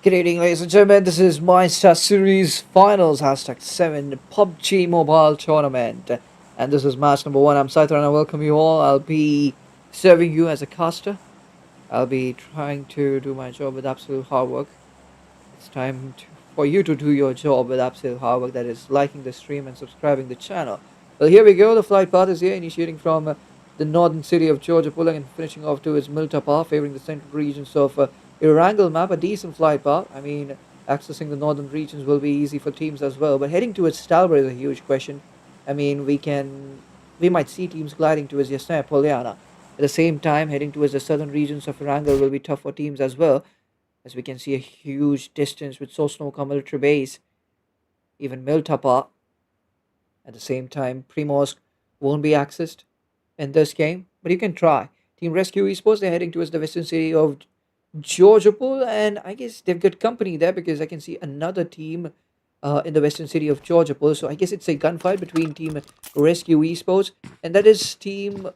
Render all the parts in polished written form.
Good evening, ladies and gentlemen. This is Mindstar Series Finals #7 Pubg Mobile Tournament, and this is match number one. I'm Saithar and I welcome you all. I'll be serving you as a caster. I'll be trying to do my job with absolute hard work. It's time for you to do your job with absolute hard work. That is liking the stream and subscribing the channel. Well, here we go. The flight path is here, initiating from the northern city of Georgia, pulling and finishing off towards Miltapa, favoring the central regions of Erangel map. A decent flight path. I mean, accessing the northern regions will be easy for teams as well. But heading towards Stalber is a huge question. I mean, we might see teams gliding towards Yasnaya Poliana. At the same time, heading towards the southern regions of Erangel will be tough for teams as well, as we can see a huge distance with Sosnoka military base, even Miltapa. At the same time, Primorsk won't be accessed in this game, but you can try. Team Rescue Esports, they're heading towards the western city of Georgiapol, and I guess they've got company there because I can see another team in the western city of Georgiapol. So I guess it's a gunfight between Team Rescue Esports, and that is Team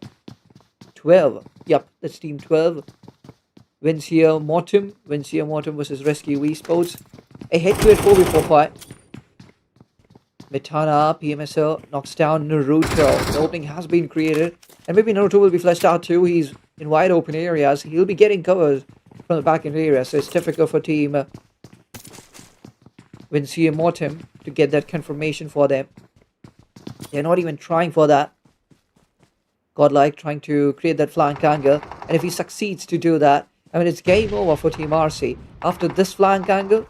12. Yep, that's Team 12. Vincia Mortem versus Rescue Esports. A head-to-head 4v4 fight. Metana, PMSL knocks down Naruto. The opening has been created. And maybe Naruto will be fleshed out too. He's in wide open areas. He'll be getting covers from the back end area. So it's difficult for team Vincia Mortem to get that confirmation for them. They're not even trying for that. Godlike trying to create that flank angle. And if he succeeds to do that, I mean, it's game over for Team RC. After this flank angle,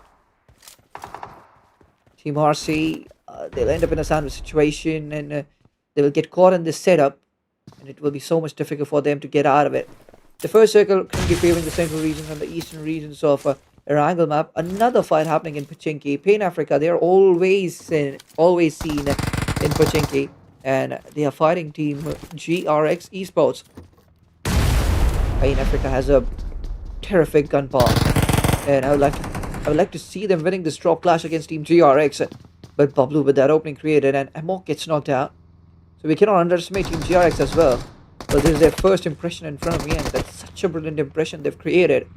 Team RC, they'll end up in a sandwich situation, and they will get caught in this setup, and it will be so much difficult for them to get out of it. The first circle can be favoring the central regions and the eastern regions of Erangel map. Another fight happening in Pachinki. Pain Africa, they are always seen in Pachinki, and they are fighting Team GRX Esports. Pain Africa has a terrific gun path, and I would like to see them winning this drop clash against Team GRX. But Bablu with that opening created, and Amok gets knocked out. So we cannot underestimate Team GRX as well. So this is their first impression in front of me, and that's such a brilliant impression they've created.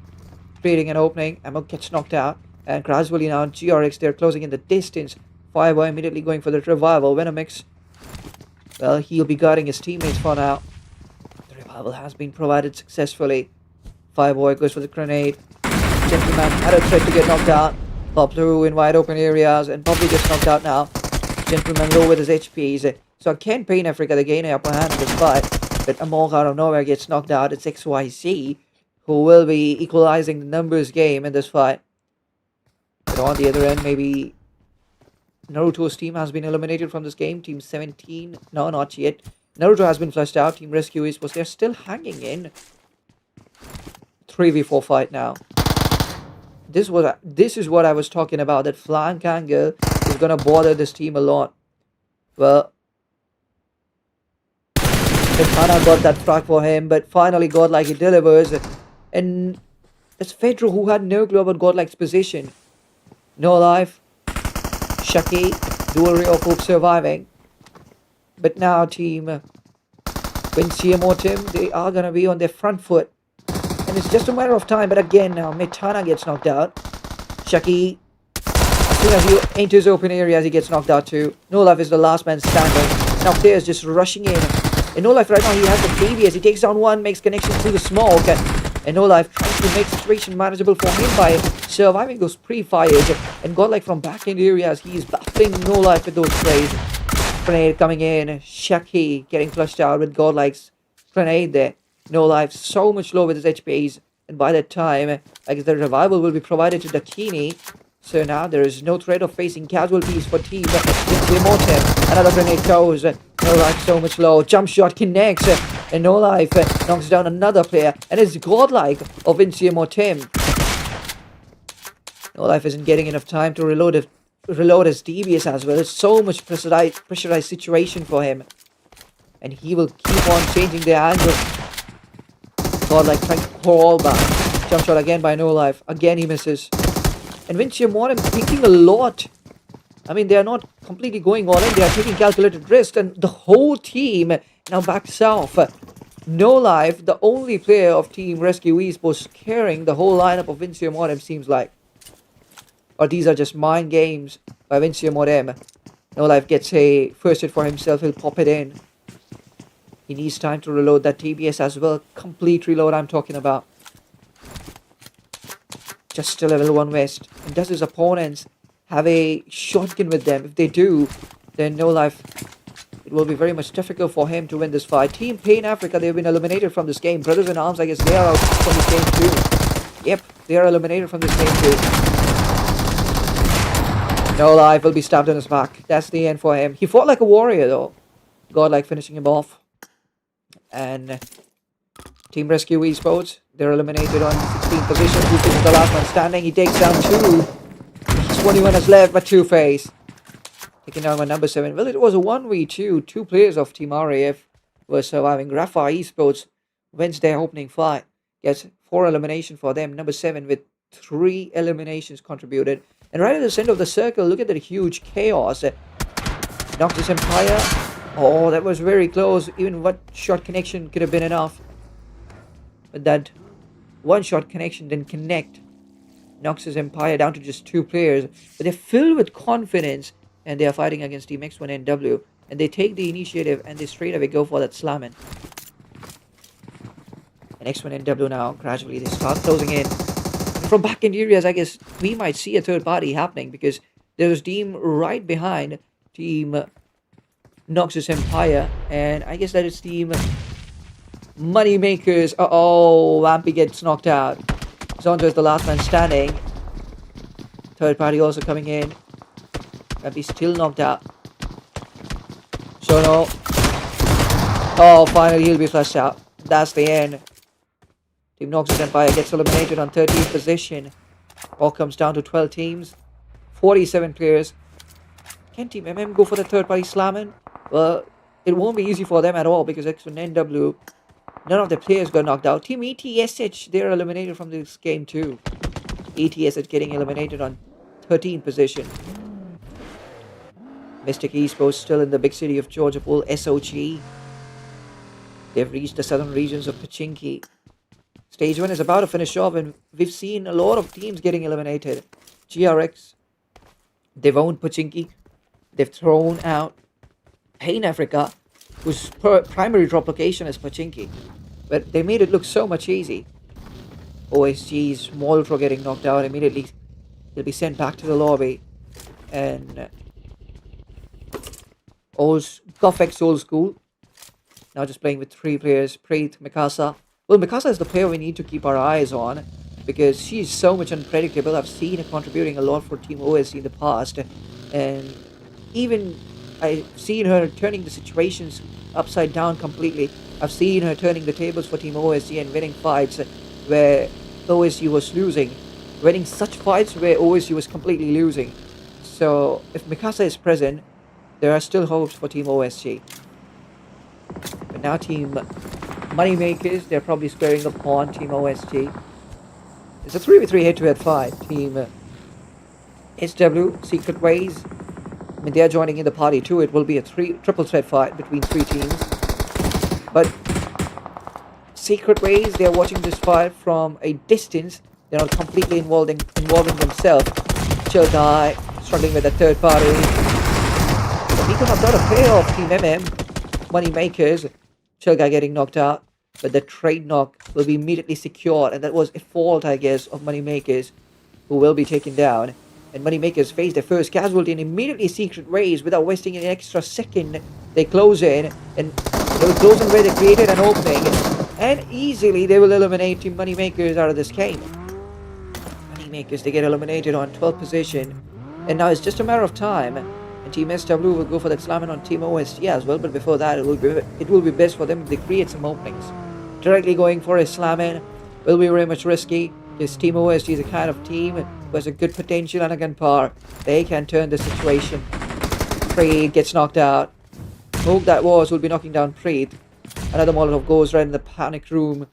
Creating an opening, Amok gets knocked out, and gradually now GRX, they're closing in the distance. Fireboy immediately going for the revival. Venomix, well, he'll be guarding his teammates for now. The revival has been provided successfully. Fireboy goes for the grenade. Gentleman had a threat to get knocked out. Bablu in wide open areas, and Pubg gets knocked out now. Gentleman low with his HPs. So can Pain Africa, they gain an upper hand in this fight. But Amok out of nowhere gets knocked out. It's XYZ who will be equalizing the numbers game in this fight. But on the other end, maybe Naruto's team has been eliminated from this game. Team 17, no, not yet. Naruto has been flushed out. Team Rescue Esports, they're still hanging in. 3v4 fight now. This is what I was talking about. That flank angle is gonna bother this team a lot. Well, Metana got that frag for him, but finally Godlike he delivers. And it's Fedro who had no clue about Godlike's position. No life. Shaki, dual ray of hope surviving. But now Team Vincia Mortem, they are gonna be on their front foot. And it's just a matter of time, but again now Metana gets knocked out. Shaki, as soon as he enters open areas, he gets knocked out too. No Life is the last man standing. Now players just rushing in. And No Life right now, he has the previous. He takes down one, makes connection through the smoke. And No Life trying to make the situation manageable for him by surviving those pre-fires. And Godlike from back-end areas, he's battling No Life with those sprays. Grenade coming in. Shaki getting flushed out with Godlike's grenade there. No Life so much low with his HPs, and by that time, I guess the revival will be provided to Dakini. So now there is no threat of facing casualties for Team Vincia Mortem. Another grenade goes. No Life so much low. Jump shot connects, and No Life knocks down another player, and it's Godlike of Vincia Mortem. No Life isn't getting enough time to reload his DBS as well. It's so much pressurized situation for him, and he will keep on changing the angle. Godlike trying to crawl back. Jump shot again by No Life. Again he misses. And Vincia Mortem thinking a lot. I mean, they are not completely going all in. They are taking calculated risks, and the whole team now backs off. No Life, the only player of Team Rescue Esports, carrying the whole lineup of Vincia Mortem, seems like. or these are just mind games by Vincia Modem. No Life gets a first hit for himself. He'll pop it in. He needs time to reload that TBS as well. Complete reload I'm talking about. Just a level 1 West. And does his opponents have a shotgun with them? If they do, then No Life, it will be very much difficult for him to win this fight. Team Pain Africa, they've been eliminated from this game. Brothers in Arms, I guess they are out from this game too. Yep, they are eliminated from this game too. No Life will be stabbed in his back. That's the end for him. He fought like a warrior though. Godlike finishing him off. And Team Rescue Esports, they're eliminated on 16th position. Who is the last man standing? He takes down 2. 21 is left, but Two-Face taking down by number 7. Well, it was a 1v2. 2 players of Team RAF were surviving. Graphite Esports wins their opening fight. Gets 4 elimination for them. Number 7 with 3 eliminations contributed. And right at the center of the circle, look at that huge chaos. Noxus Empire. Oh, that was very close. Even one shot connection could have been enough. But that one shot connection didn't connect. Noxus Empire down to just 2 players. But they're filled with confidence. And they are fighting against Team X1NW. And they take the initiative and they straight away go for that slamming. And X1NW now, gradually, they start closing in. And from back in areas, I guess we might see a third party happening. Because there's a team right behind Team Noxus Empire, and I guess that is Team Moneymakers. Oh, Vampy gets knocked out. Zonzo is the last man standing. Third party also coming in. Vampy still knocked out. So no. Oh, finally he'll be flushed out. That's the end. Team Noxus Empire gets eliminated on 13th position. All comes down to 12 teams. 47 players. Can Team MM go for the third party slamming? Well, it won't be easy for them at all because X1NW, none of the players got knocked out. Team ETSH, they're eliminated from this game too. ETSH getting eliminated on 13th position. Mystic Esports still in the big city of Georgia Pool, SOG. They've reached the southern regions of Pachinki. Stage 1 is about to finish off and we've seen a lot of teams getting eliminated. GRX, they've owned Pachinki. They've thrown out Pain Africa, whose primary drop location is Pachinki. But they made it look so much easy. OSG's Molotro getting knocked out immediately. He'll be sent back to the lobby. And Goffex Old School. Now just playing with 3 players. Preet, Mikasa. Well, Mikasa is the player we need to keep our eyes on. Because she's so much unpredictable. I've seen her contributing a lot for Team OSG in the past. And even I've seen her turning the situations upside down completely. I've seen her turning the tables for Team OSG and winning fights where OSG was losing. Winning such fights where OSG was completely losing. So, if Mikasa is present, there are still hopes for Team OSG. But now Team Moneymakers, they're probably squaring up on Team OSG. It's a 3v3 head-to-head fight. Team SW, Secret Ways, I mean, they are joining in the party too. It will be a triple threat fight between 3 teams. But Secret Ways, they are watching this fight from a distance. They're not completely involving themselves. Chill Guy struggling with the third party. So Miko knocked out a player of Team MM. Moneymakers. Chill Guy getting knocked out. But the trade knock will be immediately secured. And that was a fault, I guess, of Moneymakers, who will be taken down. And Moneymakers face their first casualty and immediately Secret Ways without wasting an extra second. They close in and they will close in where they created an opening. And easily they will eliminate Team Moneymakers out of this game. Moneymakers, they get eliminated on 12th position. And now it's just a matter of time. And Team SW will go for that slamming on Team OSG as well. But before that, it will be best for them if they create some openings. Directly going for a slamming will be very much risky. This Team OSG is a kind of team who has a good potential and a gun power. They can turn the situation. Preet gets knocked out. Who that was will be knocking down Preet. Another Molotov goes right in the panic room.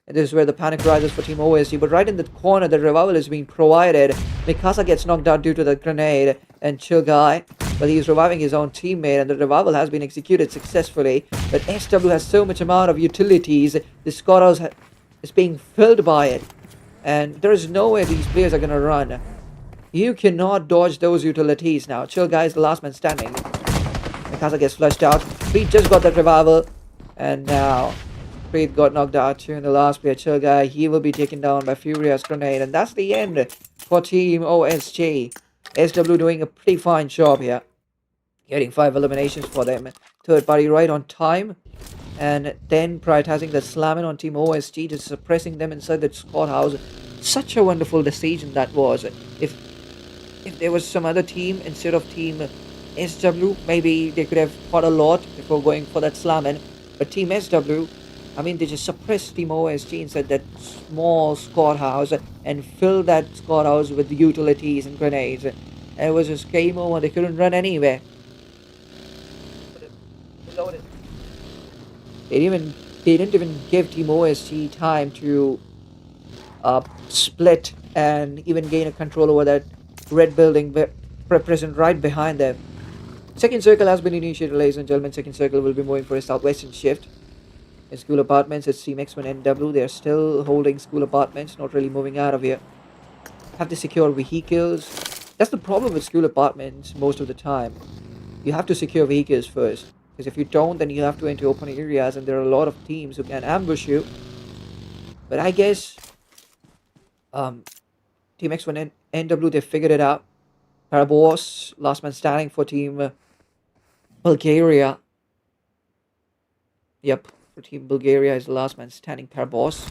And this is where the panic rises for Team OSG. But right in the corner, the revival is being provided. Mikasa gets knocked out due to the grenade. And Chill Guy, well, he's reviving his own teammate. And the revival has been executed successfully. But SW has so much amount of utilities. The Skoros is being filled by it. And there is no way these players are going to run. You cannot dodge those utilities now. Chill guy is the last man standing. Mikasa gets flushed out. Preet just got that revival. And now Preet got knocked out too in the last player. Chill guy, he will be taken down by Furious Grenade. And that's the end for Team OSG. SW doing a pretty fine job here. Getting 5 eliminations for them. Third party right on time. And then prioritizing the slamming on Team OSG, just suppressing them inside the squad house. Such a wonderful decision that was. If there was some other team instead of Team SW, maybe they could have fought a lot before going for that slamming. But Team SW, I mean, they just suppressed Team OSG inside that small squad house and filled that squad house with utilities and grenades. And it was just game over. They couldn't run anywhere. They didn't even give Team OSG time to split and even gain a control over that red building present right behind them. Second circle has been initiated, ladies and gentlemen. Second circle will be moving for a southwestern shift. In school apartments, it's Team X1NW. They're still holding school apartments, not really moving out of here. Have to secure vehicles. That's the problem with school apartments most of the time. You have to secure vehicles first. Because if you don't, then you have to enter open areas, and there are a lot of teams who can ambush you. But I guess Team X1NW, they figured it out. Parabos, last man standing for Team Bulgaria. Yep, for Team Bulgaria is the last man standing, Parabos.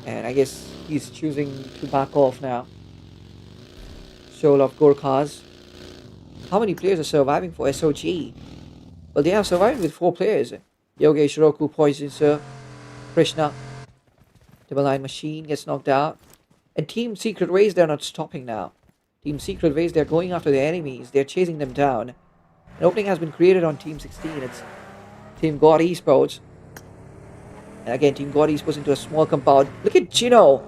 And I guess he's choosing to back off now. Soul of Gorkhas. How many players are surviving for SOG? Well, they are surviving with 4 players. Yogesh, Roku, Poison Sir, Krishna. Double Line Machine gets knocked out. And Team Secret Race, they're not stopping now. Team Secret Race, they're going after their enemies. They're chasing them down. An opening has been created on Team 16. It's Team God Esports. And again, Team God Esports into a small compound. Look at Gino.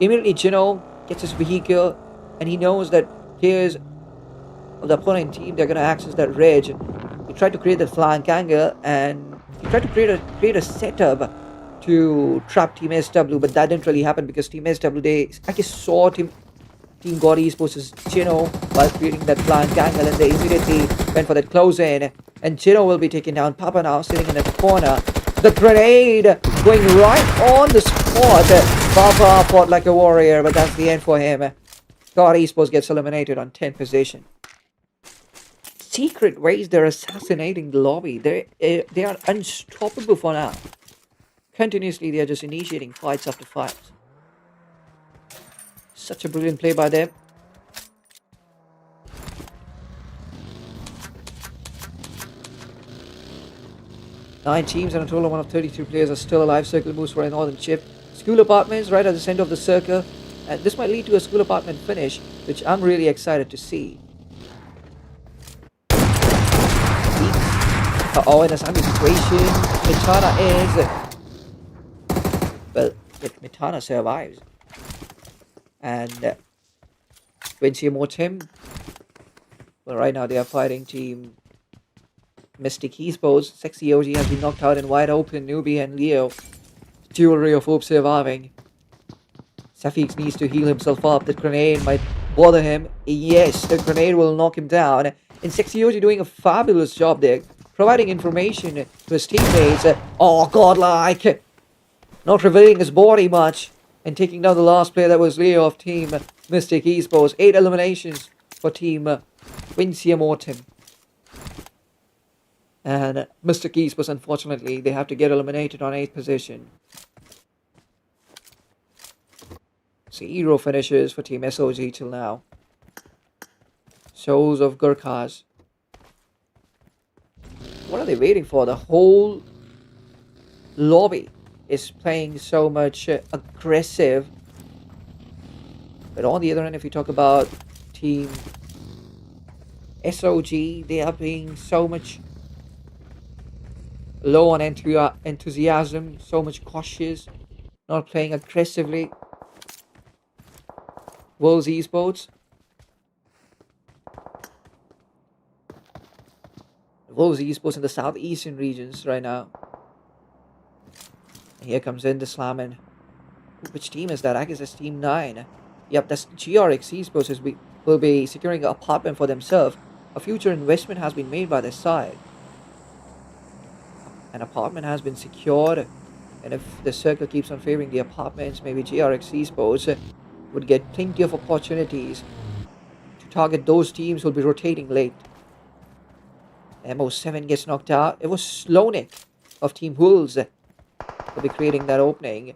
Immediately, Gino gets his vehicle. And he knows that players of the opponent team, they're going to access that ridge. He tried to create the flank angle. And he tried to create a setup to trap Team SW. But that didn't really happen because Team SW, they, I guess, saw Team God Esports' Gino while creating that flank angle, and they immediately went for that close in. And Gino will be taken down. Papa now sitting in the corner. The grenade going right on the spot. Papa fought like a warrior, but that's the end for him. God Esports gets eliminated on 10th position. Secret Race, they're assassinating the lobby. They are unstoppable for now. Continuously, they are just initiating fights after fights. Such a brilliant play by them. Nine teams and a total of 32 players are still alive. Circle moves for a northern shift. School apartments right at the center of the circle. And this might lead to a school apartment finish, which I'm really excited to see. In a Sami situation, Mitana is... Well, if Mitana survives. And Quincy Mortem. Well, right now they are fighting Team Mystic Esports. Sexy OG has been knocked out in wide open. Newbie and Leo. Jewelry of Hope surviving. Safix needs to heal himself up. The grenade might bother him. Yes, the grenade will knock him down. And Sexy OG doing a fabulous job there. Providing information to his teammates. Oh, godlike. Not revealing his body much. And taking down the last player, that was Leo of Team Mystic Esports. 8 eliminations for Team Quincy Mortem. And Mystic Esports, unfortunately, they have to get eliminated on 8th position. 0 finishes for Team SOG till now. Souls of Gurkhas. What are they waiting for? The whole lobby is playing so much aggressive. But on the other hand, if you talk about Team SOG, they are being so much low on enthusiasm, so much cautious, not playing aggressively. Wolves Esports. Wolves Esports in the southeastern regions right now. Here comes in the slamming. Which team is that? I guess it's Team 9. Yep, that's GRX Esports will be securing an apartment for themselves. A future investment has been made by their side. An apartment has been secured, and if the circle keeps on favoring the apartments, maybe GRX Esports would get plenty of opportunities to target those teams who will be rotating late. MO7 gets knocked out. It was Slownik of Team Wolves will be creating that opening.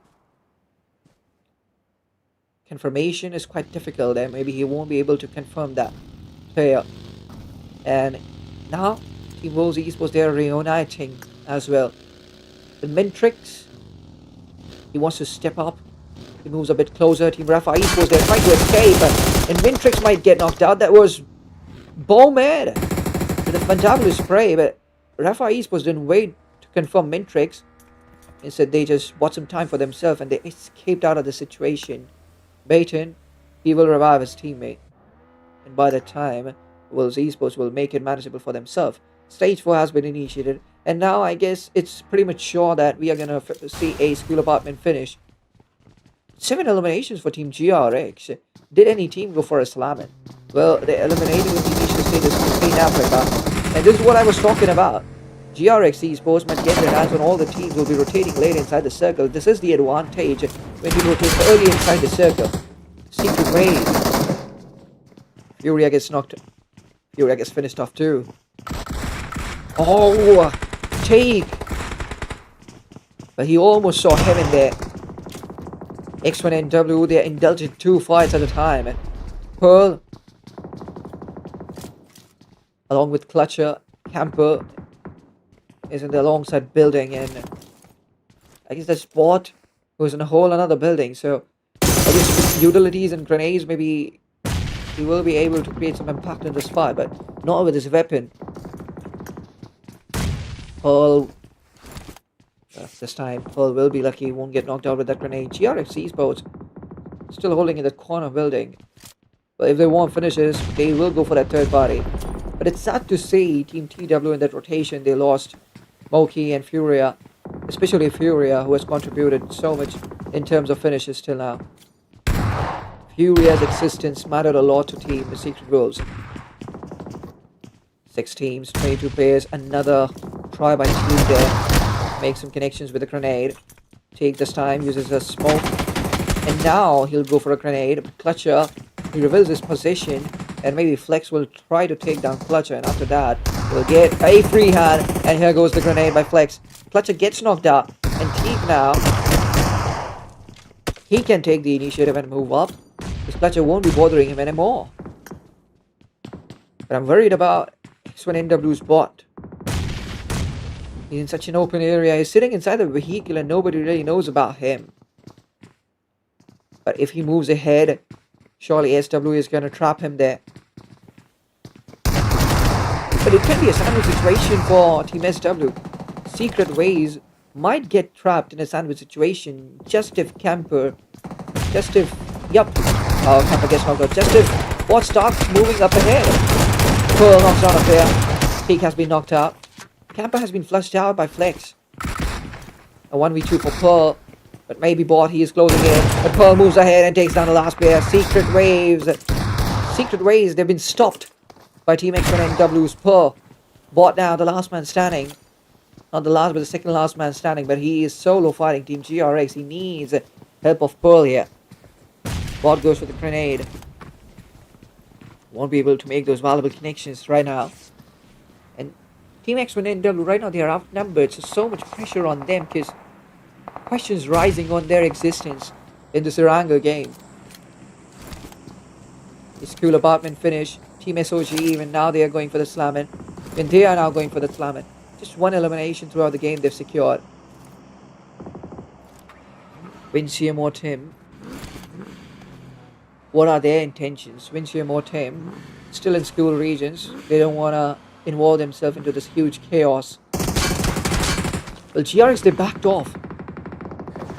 Confirmation is quite difficult, and maybe he won't be able to confirm that player. And now Team Wolves Esports, they are reuniting as well. The Mintrix, he wants to step up. He moves a bit closer. Team Rafa Esports, they're trying to escape, and Mintrix might get knocked out. That was Bowman with a fantabulous spray, but Rafa Esports didn't wait to confirm Mintrix. Instead, they just bought some time for themselves and they escaped out of the situation. Baton, he will revive his teammate. And by that time, Wolves Esports will make it manageable for themselves. Stage 4 has been initiated, and now I guess it's pretty much sure that we are going to see a school apartment finish. 7 eliminations for Team GRX. Did any team go for a slamming? Well, they eliminated in the initial stages in Africa, and this is what I was talking about. GRX Esports might get their hands on all the teams who will be rotating late inside the circle. This is the advantage when you rotate early inside the circle. Secret Raid. Furia gets knocked. Furia gets finished off too. Oh, take. But he almost saw him in there. X1NW, they're indulging 2 fights at a time. Pearl, along with Clutcher, Camper, is in the alongside building, and I guess that's Bot, who's in a whole another building. So I guess utilities and grenades, maybe he will be able to create some impact in this fight, but not with his weapon. Pearl, this time Pearl will be lucky, he won't get knocked out with that grenade. GRX Esports still holding in that corner building, but if they want finishes, they will go for that third party. But it's sad to see Team TW in that rotation, they lost Moki and Furia, especially Furia, who has contributed so much in terms of finishes till now. Furia's existence mattered a lot to Team the Secret Wolves. 6 teams, 22 players, another try by Team there. Make some connections with a grenade. Take this time, uses a smoke, and now he'll go for a grenade. But Clutcher, he reveals his position, and maybe Flex will try to take down Clutcher, and after that, we'll get a free hand, and here goes the grenade by Flex. Clutcher gets knocked out, and Teak now, he can take the initiative and move up, because Clutcher won't be bothering him anymore. But I'm worried about X1NW's bot. He's in such an open area, he's sitting inside the vehicle and nobody really knows about him. But if he moves ahead, surely SW is going to trap him there. But it can be a sandwich situation for Team SW. Secret Ways might get trapped in a sandwich situation Camper gets knocked out. Just if Bot starts moving up ahead. Pearl knocks down a player. Peak has been knocked out. Camper has been flushed out by Flex. A 1v2 for Pearl. But maybe Bot, he is closing in. But Pearl moves ahead and takes down the last player. Secret Waves, they've been stopped by Team X1NW's Pearl. Bot now, the last man standing. Not the last, but the second last man standing. But he is solo fighting Team GRX. He needs help of Pearl here. Bot goes for the grenade. Won't be able to make those valuable connections right now. And Team X1NW right now, they are outnumbered. So much pressure on them because questions rising on their existence in this Erangel game. The school apartment finish. Team SOG, even now they are going for the slamming. And they are now going for the slamming. Just 1 elimination throughout the game they've secured. Wincium or Tim. What are their intentions? Wincium or Tim, still in school regions. They don't want to involve themselves into this huge chaos. Well, GRX, they backed off.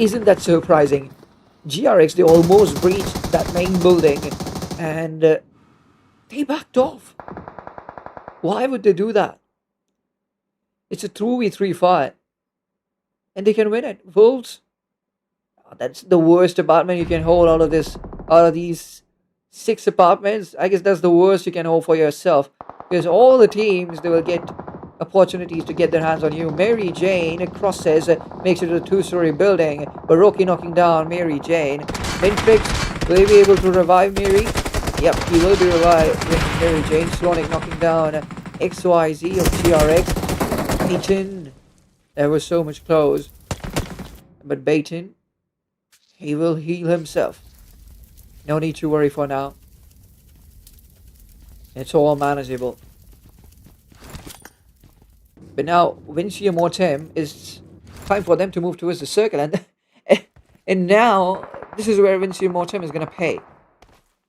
Isn't that surprising? GRX, they almost breached that main building and they backed off. Why would they do that? It's a 2v3 fight and they can win it. Wolves, that's the worst apartment you can hold out of this out of these 6 apartments, I guess that's the worst you can hope for yourself. Because all the teams, they will get opportunities to get their hands on you. Mary Jane crosses, makes it to the 2-story building. Baroki knocking down Mary Jane. Minfix, will he be able to revive Mary? Yep, he will be reviving Mary Jane. Slonik knocking down XYZ of GRX. Baton, that was so much close. But Baton, he will heal himself. No need to worry for now. It's all manageable. But now, Vinci Mortem, is time for them to move towards the circle. And now, this is where Vinci Mortem is going to pay.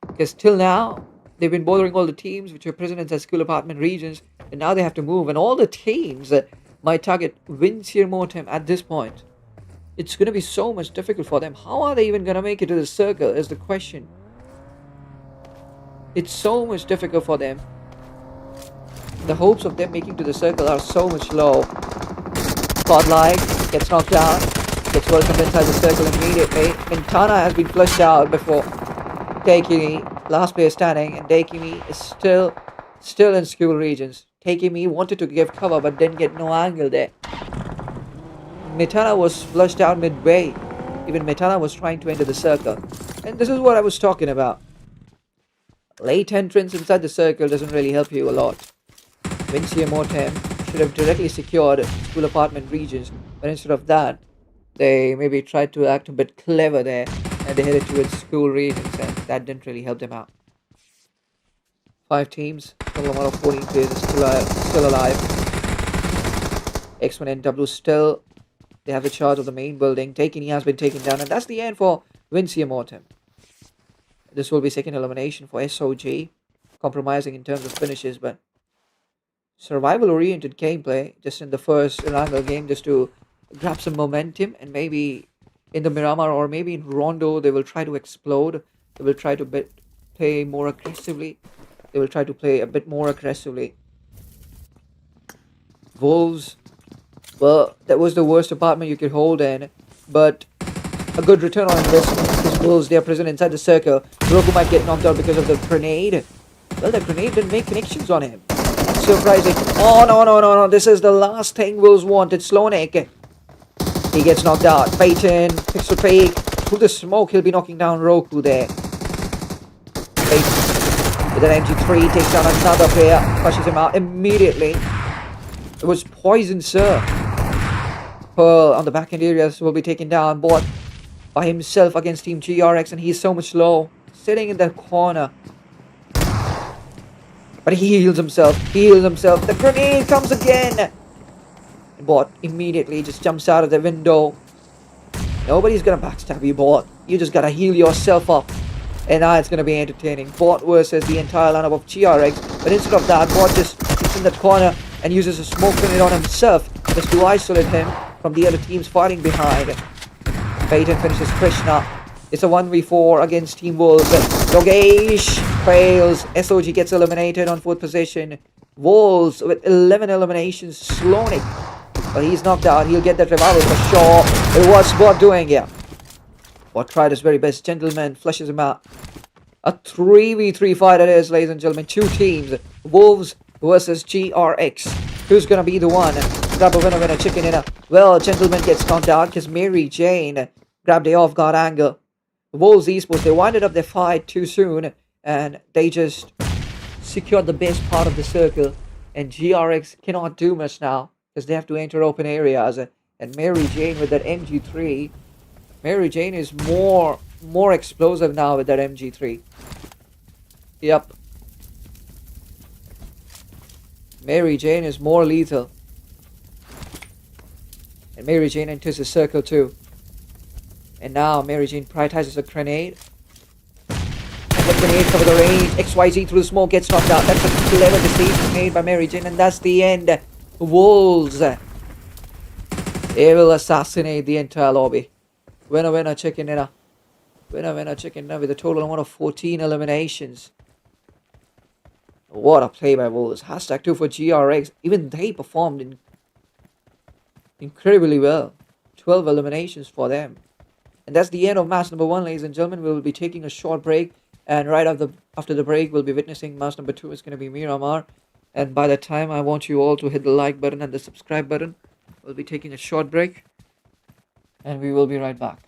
Because till now, they've been bothering all the teams which are present inside school apartment regions. And now they have to move. And all the teams might target Vinci Mortem at this point. It's going to be so much difficult for them. How are they even going to make it to the circle is the question. It's so much difficult for them. The hopes of them making to the circle are so much low. Spotlight gets knocked down. Gets welcomed inside the circle immediately. Mintana has been flushed out before Takemi, last player standing. And Takemi is still in school regions. Takemi wanted to give cover but didn't get no angle there. Metana was flushed out midway. Even Metana was trying to enter the circle. And this is what I was talking about. Late entrance inside the circle doesn't really help you a lot. Vinci Mortem should have directly secured school apartment regions. But instead of that, they maybe tried to act a bit clever there. And they headed towards school regions. And that didn't really help them out. 5 teams. Total amount of 14 players is still alive. X1NW still... They have the charge of the main building. He has been taken down. And that's the end for Vinci Mortem. This will be second elimination for SOG. Compromising in terms of finishes. But survival-oriented gameplay. Just in the first Erangel game. Just to grab some momentum. And maybe in the Miramar or maybe in Rondo. They will try to explode. They will try to play more aggressively. They will try to play a bit more aggressively. Wolves. Well, that was the worst apartment you could hold in, but a good return on investment because Wolves, they are present inside the circle. Roku might get knocked out because of the grenade. Well, the grenade didn't make connections on him. That's surprising. Oh, no. This is the last thing Wolves wanted. Slonik. He gets knocked out. Peyton, pixel fake. Through the smoke, he'll be knocking down Roku there. Peyton, with an MG3, takes down another player. Crushes him out immediately. It was poison, sir. Pearl on the back end areas will be taken down. Bought by himself against Team GRX. And he's so much low. Sitting in that corner. But he heals himself. The grenade comes again. And Bot immediately just jumps out of the window. Nobody's gonna backstab you, Bot. You just gotta heal yourself up. And now it's gonna be entertaining. Bot versus the entire lineup of GRX. But instead of that, Bot just sits in that corner and uses a smoke grenade on himself just to isolate him from the other teams fighting behind. Peyton finishes Krishna. It's a 1v4 against Team Wolves. Yogesh fails. SOG gets eliminated on 4th position. Wolves with 11 eliminations. Slonik. But he's knocked out. He'll get that revival for sure. But what's Bot doing here? Bot tried his very best. Gentleman flushes him out. A 3v3 fight it is, ladies and gentlemen. 2 teams. Wolves versus GRX. Who's gonna be the one? Grab a winner chicken dinner. Well, Gentleman gets knocked out because Mary Jane grabbed a off-guard angle. Wolves Esports, they winded up their fight too soon. And they just secured the best part of the circle. And GRX cannot do much now. Because they have to enter open areas. And Mary Jane with that MG3. Mary Jane is more explosive now with that MG3. Yep. Mary Jane is more lethal. And Mary Jane enters the circle too. And now Mary Jane prioritizes a grenade. And the grenade cover the range. XYZ through the smoke gets knocked out. That's a clever decision made by Mary Jane. And that's the end. Wolves. They will assassinate the entire lobby. Winner, chicken dinner. Winner, chicken dinner with a total amount of 14 eliminations. What a play by Wolves. Hashtag 2 for GRX. Even they performed incredibly well. 12 eliminations for them. And that's the end of match number one, ladies and gentlemen. We will be taking a short break, and right after the break, we'll be witnessing match number two. It's going to be Miramar. And by that time, I want you all to hit the like button and the subscribe button. We'll be taking a short break, and we will be right back.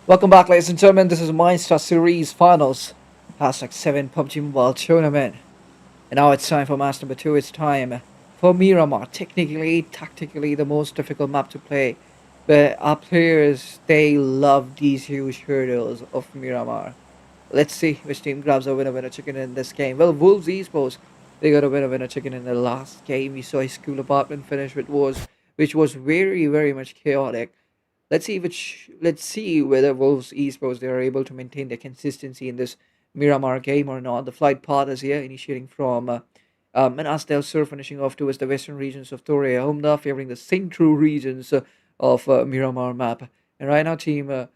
Welcome back, ladies and gentlemen. This is Mindstar Series Finals. Hashtag 7 Pubg Mobile Tournament. And now it's time for match number 2. It's time for Miramar. Technically, tactically, the most difficult map to play. But our players, they love these huge hurdles of Miramar. Let's see which team grabs a winner chicken in this game. Well, Wolves Esports, they got a winner chicken in the last game. We saw a school apartment finish, which was very, very much chaotic. Let's see whether Wolves Esports they are able to maintain their consistency in this Miramar game or not. The flight path is here, initiating from Minas del Sur, finishing off towards the western regions of Torre Humda, favoring the central regions of Miramar map. And right now, team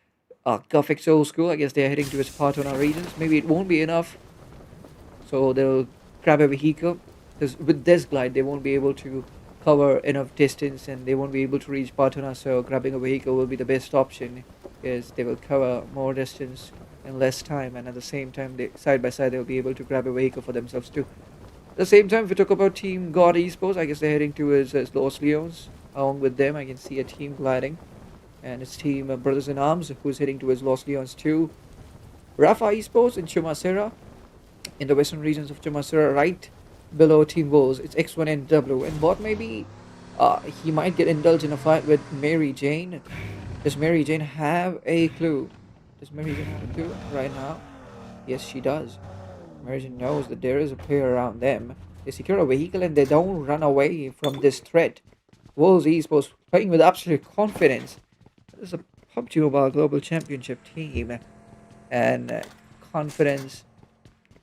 Gothic Old School, I guess they're heading towards Partona regions. Maybe it won't be enough, so they'll grab a vehicle. Because with this glide, they won't be able to cover enough distance and they won't be able to reach Patuna, so grabbing a vehicle will be the best option because they will cover more distance in less time, and at the same time, side by side, they'll be able to grab a vehicle for themselves too. At the same time, if we talk about Team God Esports, I guess they're heading towards Los Leons. Along with them, I can see a team gliding, and it's Team Brothers in Arms who's heading towards Los Leons too. Rafa Esports in Chumasera, in the western regions of Chumasera, right below Team Wolves. It's X1NW, and what maybe he might get indulged in a fight with Mary Jane. Does Mary Jane have a clue? Does Mary Jane have a clue right now? Yes, she does. Mary Jane knows that there is a player around them. They secure a vehicle and they don't run away from this threat. Wolves Esports playing with absolute confidence. This is a PUBG Mobile Global Championship team, and confidence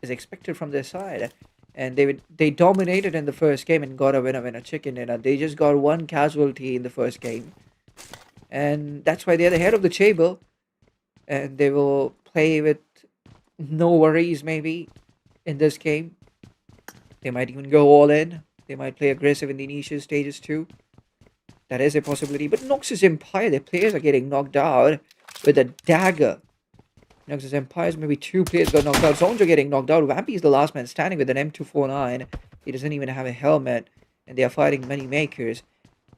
is expected from their side. And they dominated in the first game and got a winner chicken dinner. They just got one casualty in the first game, and that's why they're the head of the table. And they will play with no worries maybe in this game. They might even go all in. They might play aggressive in the initial stages too. That is a possibility. But Noxus Empire, their players are getting knocked out with a dagger. Noxus Empires, maybe 2 players got knocked out. Zonjo getting knocked out. Vampy is the last man standing with an M249. He doesn't even have a helmet. And they are fighting many makers.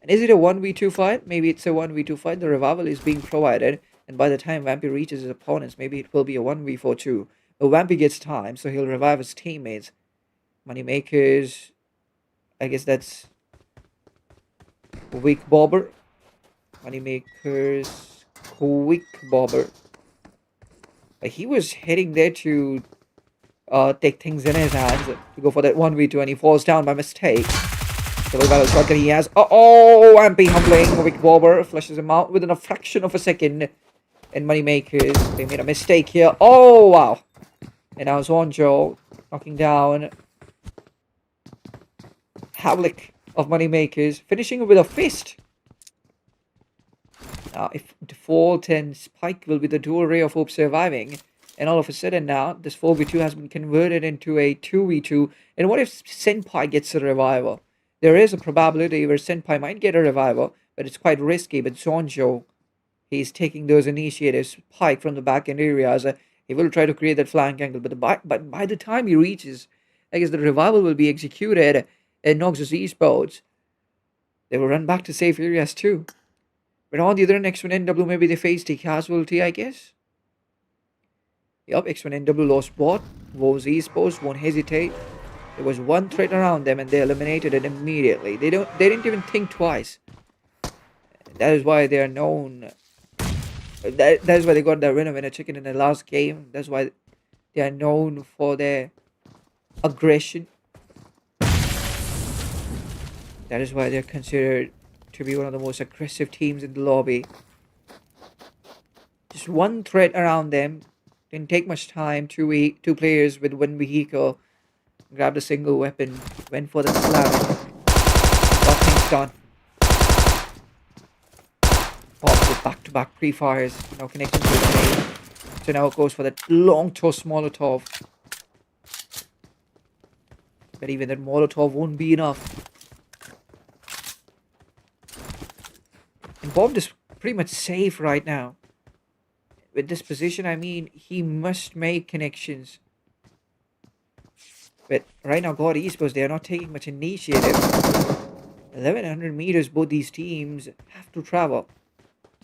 And is it a 1v2 fight? Maybe it's a 1v2 fight. The revival is being provided. And by the time Vampy reaches his opponents, maybe it will be a 1v4-2. But Vampy gets time, so he'll revive his teammates. Moneymakers, I guess that's Weak Bobber. Moneymakers, Quick Bobber. He was heading there to take things in his hands to go for that 1v2, and he falls down by mistake. The battle shotgun he has. Oh, Ampy humbling. Wick Bobber flushes him out within a fraction of a second. And Moneymakers, they made a mistake here. Oh, wow. And now Zonjo knocking down Havlik of Moneymakers, finishing with a fist. Now, if Default and Spike will be the dual ray of hope surviving, and all of a sudden now, this 4v2 has been converted into a 2v2, and what if Senpai gets a revival? There is a probability where Senpai might get a revival, but it's quite risky. But Zonjo, he's taking those initiatives. Spike from the back end areas, he will try to create that flank angle, but by the time he reaches, I guess the revival will be executed, and Noxus Esports, they will run back to safe areas too. But on the other hand, X1NW, maybe they faced a casualty, I guess. Yup, X1NW lost bot. Wolves Esports won't hesitate. There was one threat around them and they eliminated it immediately. They didn't even think twice. That is why they are known. That is why they got their winner chicken in the last game. That's why they are known for their aggression. That is why they're considered to be one of the most aggressive teams in the lobby. Just one threat around them. Didn't take much time. Two players with one vehicle. Grabbed a single weapon. Went for the slam. Got things done. Pops with back-to-back pre-fires. No connection to the main. So now it goes for that long toss Molotov. But even that Molotov won't be enough. And Bob is pretty much safe right now. With this position, I mean, he must make connections. But right now, God Esports, they are not taking much initiative. 1100 meters, both these teams have to travel.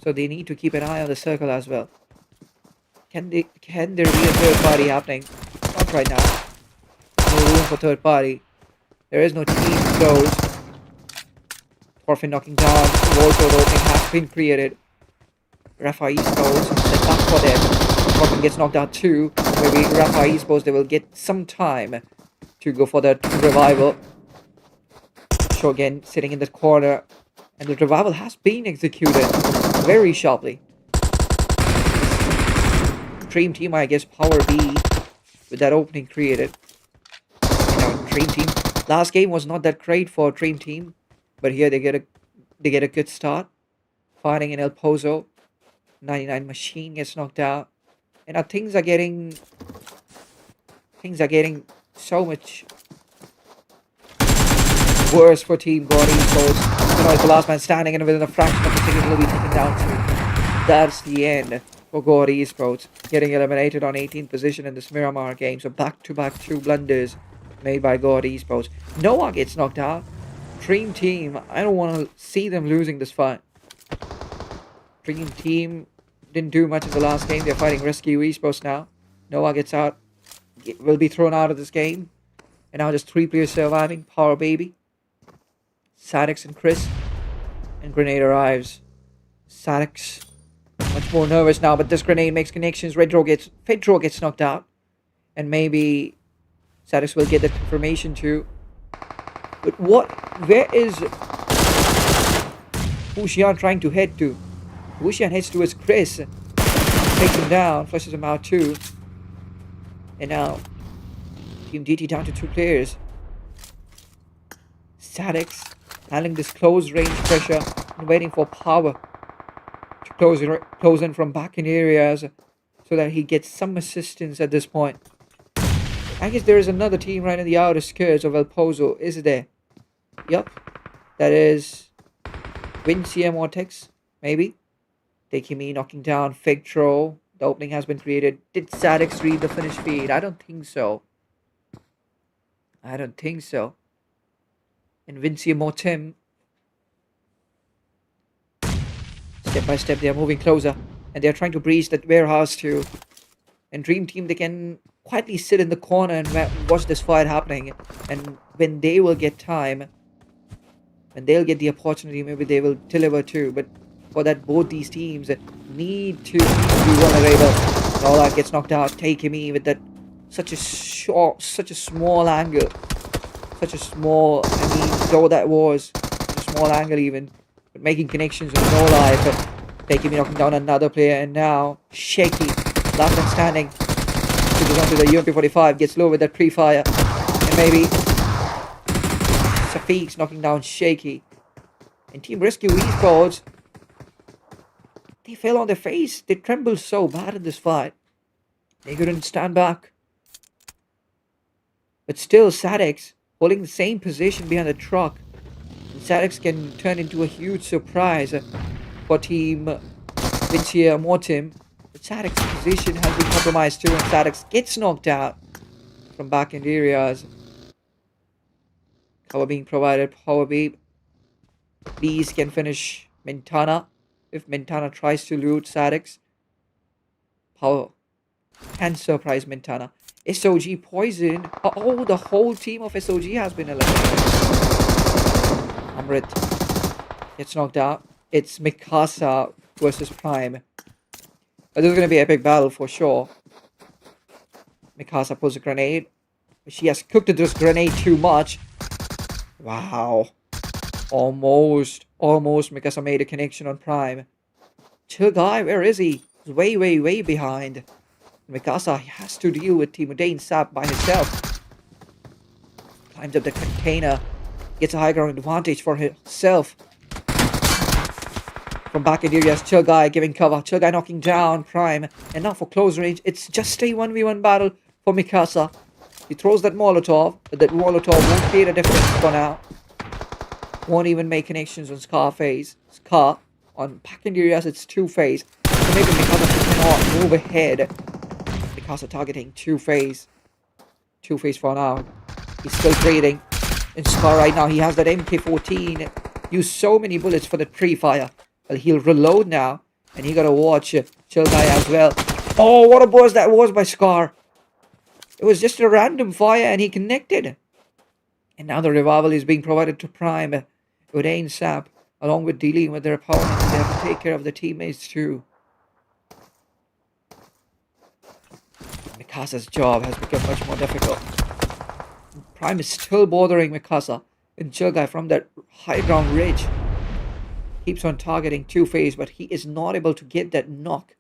So they need to keep an eye on the circle as well. Can there be a third party happening? Not right now. No room for third party. There is no team close. Thorfinn knocking down. Walter opening has been created. Rafa Esports, set back for them. Thorfinn gets knocked out too. Maybe Rafa Esports, they will get some time to go for that revival. Shogun sitting in the corner. And the revival has been executed very sharply. Dream Team, I guess, Power B with that opening created. Dream Team. Last game was not that great for Dream Team, but here they get a good start. Fighting in El Pozo. 99 Machine gets knocked out. And now things are getting so much worse for Team God Esports. You know, it's the last man standing, and within a fraction of a second will be taken down too. That's the end for God Esports, getting eliminated on 18th position in this Miramar game. So back-to-back 2 blunders made by God Esports. Noah gets knocked out. Dream Team, I don't want to see them losing this fight. Dream Team didn't do much in the last game. They're fighting Rescue Esports now. Noah gets out, will be thrown out of this game. And now just 3 players surviving. Power Baby, Sadix and Chris. And Grenade arrives. Sadix much more nervous now, but this grenade makes connections. Fedro gets knocked out. And maybe Sadix will get that confirmation too. But where is Wuxian trying to head to? Wuxian heads towards Chris. Takes him down, flushes him out too. And now Team DT down to 2 players. Sadix handling this close range pressure and waiting for Power to close in from back in areas so that he gets some assistance at this point. I guess there is another team right in the outer skirts of El Pozo, is there? Yup. That is Vincia Vortex, maybe. Takemi knocking down Fig Throw. The opening has been created. Did Sadix read the finish feed? I don't think so. And Vincia Mortem. Step by step, they are moving closer. And they are trying to breach that warehouse too. And Dream Team, they can quietly sit in the corner and watch this fight happening. And when they will get time, when they'll get the opportunity, maybe they will deliver too. But for that, both these teams need to be vulnerable. Nola gets knocked out. Takemi with that such a small angle. Though that was such a small angle even. But making connections with no life. Takemi knocking down another player, and now Shaky, last man standing, switches onto the UMP45, gets low with that pre-fire, and maybe Safiq's knocking down Shaky. And Team Rescue Esports, they fell on their face. They trembled so bad in this fight. They couldn't stand back. But still, Sadix holding the same position behind the truck. Sadix can turn into a huge surprise for Team Vincia Mortem. But Sadix's position has been compromised too, and Sadix gets knocked out from back end areas. Cover being provided. Power B. Bees can finish Mintana if Mintana tries to loot Sadix. Power can surprise Mintana. SOG poison. Oh, the whole team of SOG has been eliminated. Amrit gets knocked out. It's Mikasa versus Prime. This is going to be an epic battle for sure. Mikasa pulls a grenade. She has cooked this grenade too much. Wow. Almost Mikasa made a connection on Prime. Chill guy, where is he? He's way behind. Mikasa has to deal with Timudane Sap by himself. Climbs up the container. Gets a high ground advantage for himself. From back in areas, Chill Guy giving cover. Chill Guy knocking down Prime. And now for close range, it's just a 1v1 battle for Mikasa. He throws that Molotov, but that Molotov won't create a difference for now. Won't even make connections on Scar. On back in areas, it's Two-Face. So maybe Mikasa cannot move ahead. Mikasa targeting Two-Face. Two-Face for now. He's still breathing. In Scar right now, he has that MK14. Used so many bullets for the pre-fire. Well, he'll reload now. And he gotta watch Chill Guy as well. Oh, what a burst that was by Scar. It was just a random fire and he connected. And now the revival is being provided to Prime. Udain Sap, along with dealing with their opponents, they have to take care of the teammates too. Mikasa's job has become much more difficult. Prime is still bothering Mikasa, and Chilgai from that high ground ridge keeps on targeting Two-Face, but he is not able to get that knock.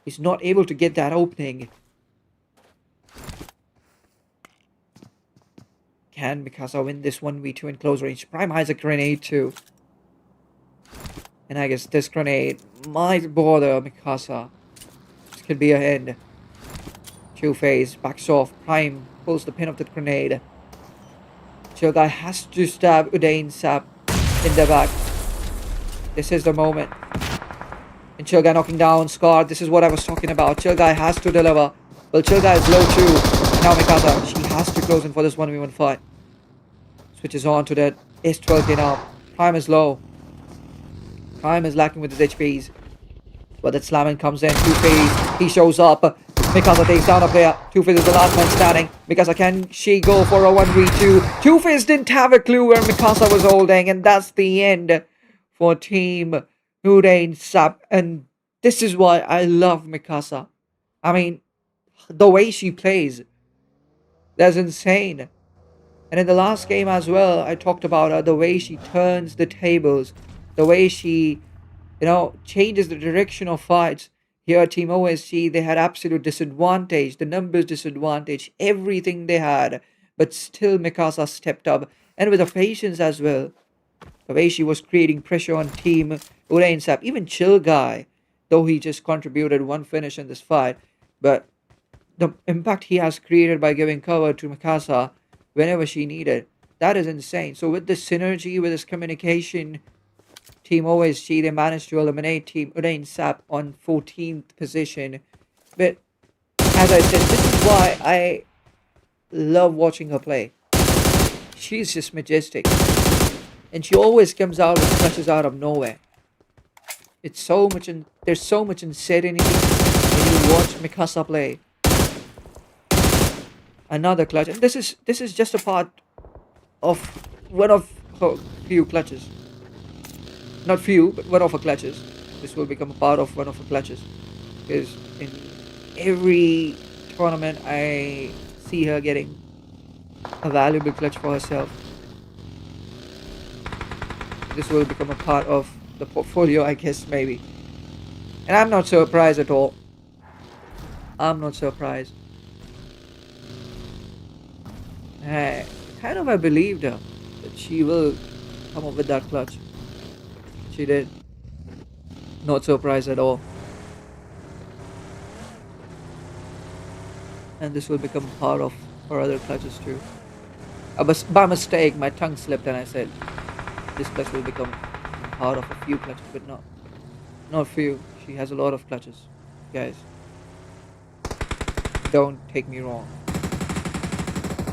He's not able to get that opening. Can Mikasa win this 1v2 in close range? Prime has a grenade too. And I guess this grenade might bother Mikasa. This could be a end. Two-Face backs off. Prime pulls the pin of the grenade. Chilgai has to stab Udain Sap in the back. This is the moment. And Chilgai knocking down Scar. This is what I was talking about. Chilgai has to deliver. Well, Chilgai is low too. Now Mikasa, she has to close in for this 1v1 fight. Switches on to that S12 now. Prime is low. Prime is lacking with his HPs. But that slamming comes in. Two-Face, he shows up. Mikasa takes down a player. Two-Face is the last man standing. Mikasa, can she go for a 1v2? Two-Face didn't have a clue where Mikasa was holding. And that's the end for Team Udain Sap. And this is why I love Mikasa. I mean, the way she plays, that's insane. And in the last game as well, I talked about her, the way she turns the tables, the way she, changes the direction of fights. Here, Team OSG, they had absolute disadvantage, the numbers disadvantage, everything they had. But still, Mikasa stepped up. And with the patience as well. The way she was creating pressure on Team Udain Sap. Even Chilgai, though he just contributed one finish in this fight. But the impact he has created by giving cover to Mikasa whenever she needed, that is insane. So with this synergy, with this communication, Team OSG, they managed to eliminate Team Udain Sap on 14th position. But as I said, this is why I love watching her play. She's just majestic. And she always comes out with clutches out of nowhere. It's so much, there's so much uncertainty when you watch Mikasa play. Another clutch, and this is just a part of one of her few clutches. Not few, but one of her clutches. This will become a part of one of her clutches, because in every tournament I see her getting a valuable clutch for herself. This will become a part of the portfolio, I guess, maybe. And I'm not surprised at all. I'm not surprised. I believed her that she will come up with that clutch. She did. Not surprised at all. And this will become part of her other clutches too. By mistake, my tongue slipped and I said this clutch will become part of a few clutches, but not few. She has a lot of clutches, guys. Don't take me wrong.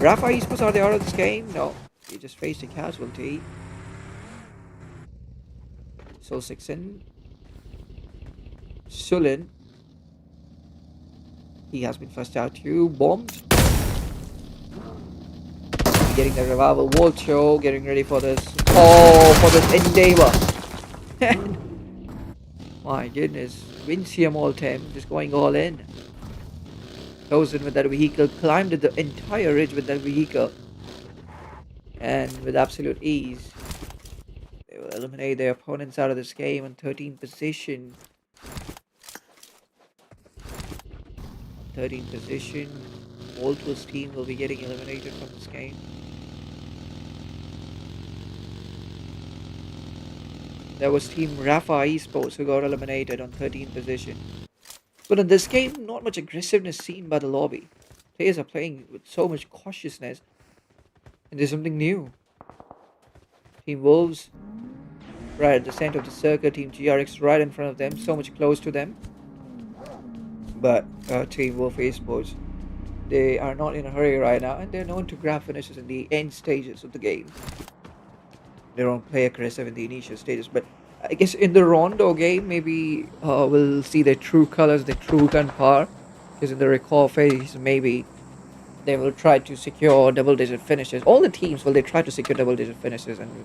Rafa Esports, are they out of this game? No. They just faced a casualty. So Sixen. Sulin. He has been flushed out too. Bombed. Getting the revival. Volcho getting ready for this. Oh, for this endeavor. My goodness. Vincium all 10. Just going all in. Goes in with that vehicle, climbed the entire ridge with that vehicle, and with absolute ease they will eliminate their opponents out of this game on 13th position. 13th position, Volto's team will be getting eliminated from this game. There was Team Rafa Esports who got eliminated on 13th position. But in this game, not much aggressiveness seen by the lobby. Players are playing with so much cautiousness. And there's something new. Team Wolves, right at the center of the circle. Team GRX right in front of them, so much close to them. But Team Wolf Esports, they are not in a hurry right now. And they're known to grab finishes in the end stages of the game. They don't play aggressive in the initial stages. But I guess in the Rondo game, maybe we'll see their true colors, their true gunpowder. Because in the recall phase, maybe they will try to secure double-digit finishes. All the teams will they try to secure double-digit finishes, and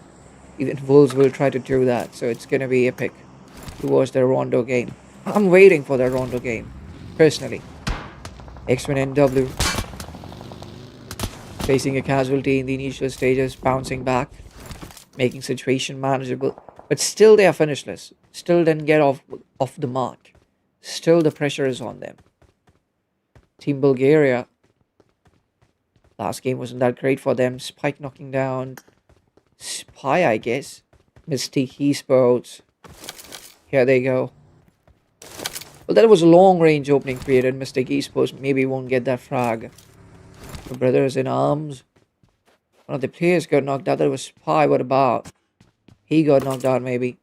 even Wolves will try to do that. So it's gonna be epic to watch their Rondo game. I'm waiting for their Rondo game, personally. X-Men NW facing a casualty in the initial stages, bouncing back, making situation manageable. But still they are finishless. Still didn't get off the mark. Still the pressure is on them. Team Bulgaria. Last game wasn't that great for them. Spike knocking down Spy, I guess. Mystique Esports. Here they go. Well, that was a long range opening created. Mystique Esports maybe won't get that frag. The brothers in arms. One of the players got knocked out. That was Spy. What about? He got knocked out, maybe.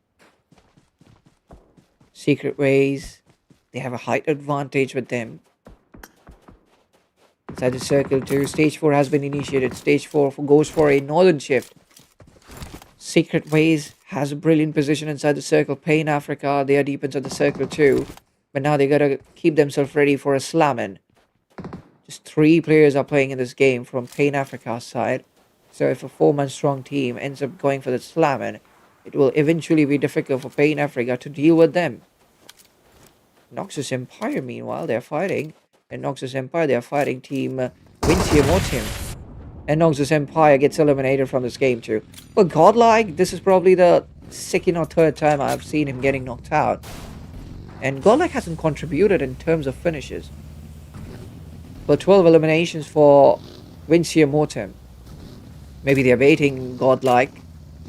Secret Ways. They have a height advantage with them. Inside the circle 2. Stage 4 has been initiated. Stage 4 goes for a northern shift. Secret Ways has a brilliant position inside the circle. Pain Africa, they are deep inside the circle too. But now they gotta keep themselves ready for a slamming. Just 3 players are playing in this game from Pain Africa's side. So if a 4-man strong team ends up going for the slamming, it will eventually be difficult for Pain Africa to deal with them. Noxus Empire, meanwhile, they're fighting. And Noxus Empire, they're fighting team Vinciamotim. And Noxus Empire gets eliminated from this game too. But Godlike, this is probably the 2nd or 3rd time I've seen him getting knocked out. And Godlike hasn't contributed in terms of finishes. But 12 eliminations for Vinciamotim. Maybe they're baiting Godlike.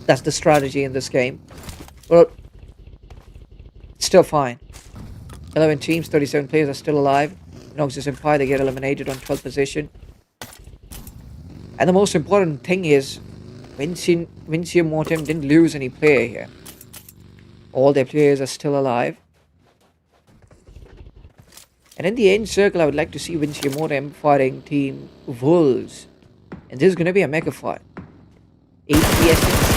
That's the strategy in this game. Well, it's still fine. 11 teams, 37 players are still alive. Noxus Empire, they get eliminated on 12th position. And the most important thing is, Vinciamotim didn't lose any player here. All their players are still alive. And in the end circle, I would like to see Vinciamotim fighting Team Wolves. And this is going to be a mega fight. 8 TSS.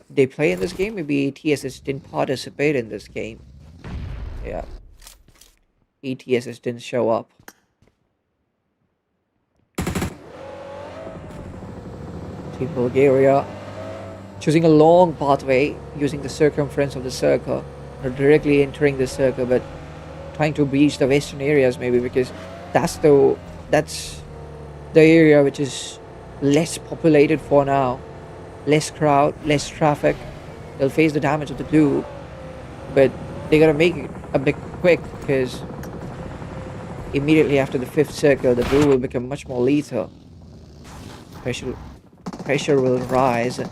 They play in this game? Maybe TSS didn't participate in this game. Yeah. ETSs didn't show up. Team Bulgaria choosing a long pathway using the circumference of the circle. Not directly entering the circle, but trying to breach the western areas maybe, because that's the area which is less populated for now. Less crowd, less traffic. They'll face the damage of the blue, but they gotta make it a bit quick, because immediately after the 5th circle, the blue will become much more lethal. Pressure will rise, and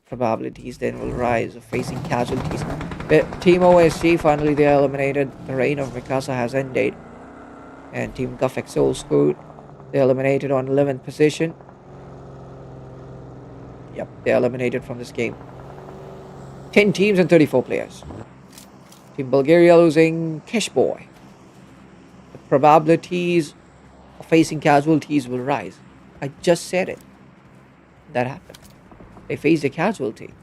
probabilities then will rise of facing casualties. But Team OSG, finally they are eliminated. The reign of Mikasa has ended. And Team Gufex Soul Scoot, they're eliminated on 11th position. Yep, they're eliminated from this game. 10 teams and 34 players. Team Bulgaria losing Keshboy. The probabilities of facing casualties will rise. I just said it. That happened. They faced a casualty.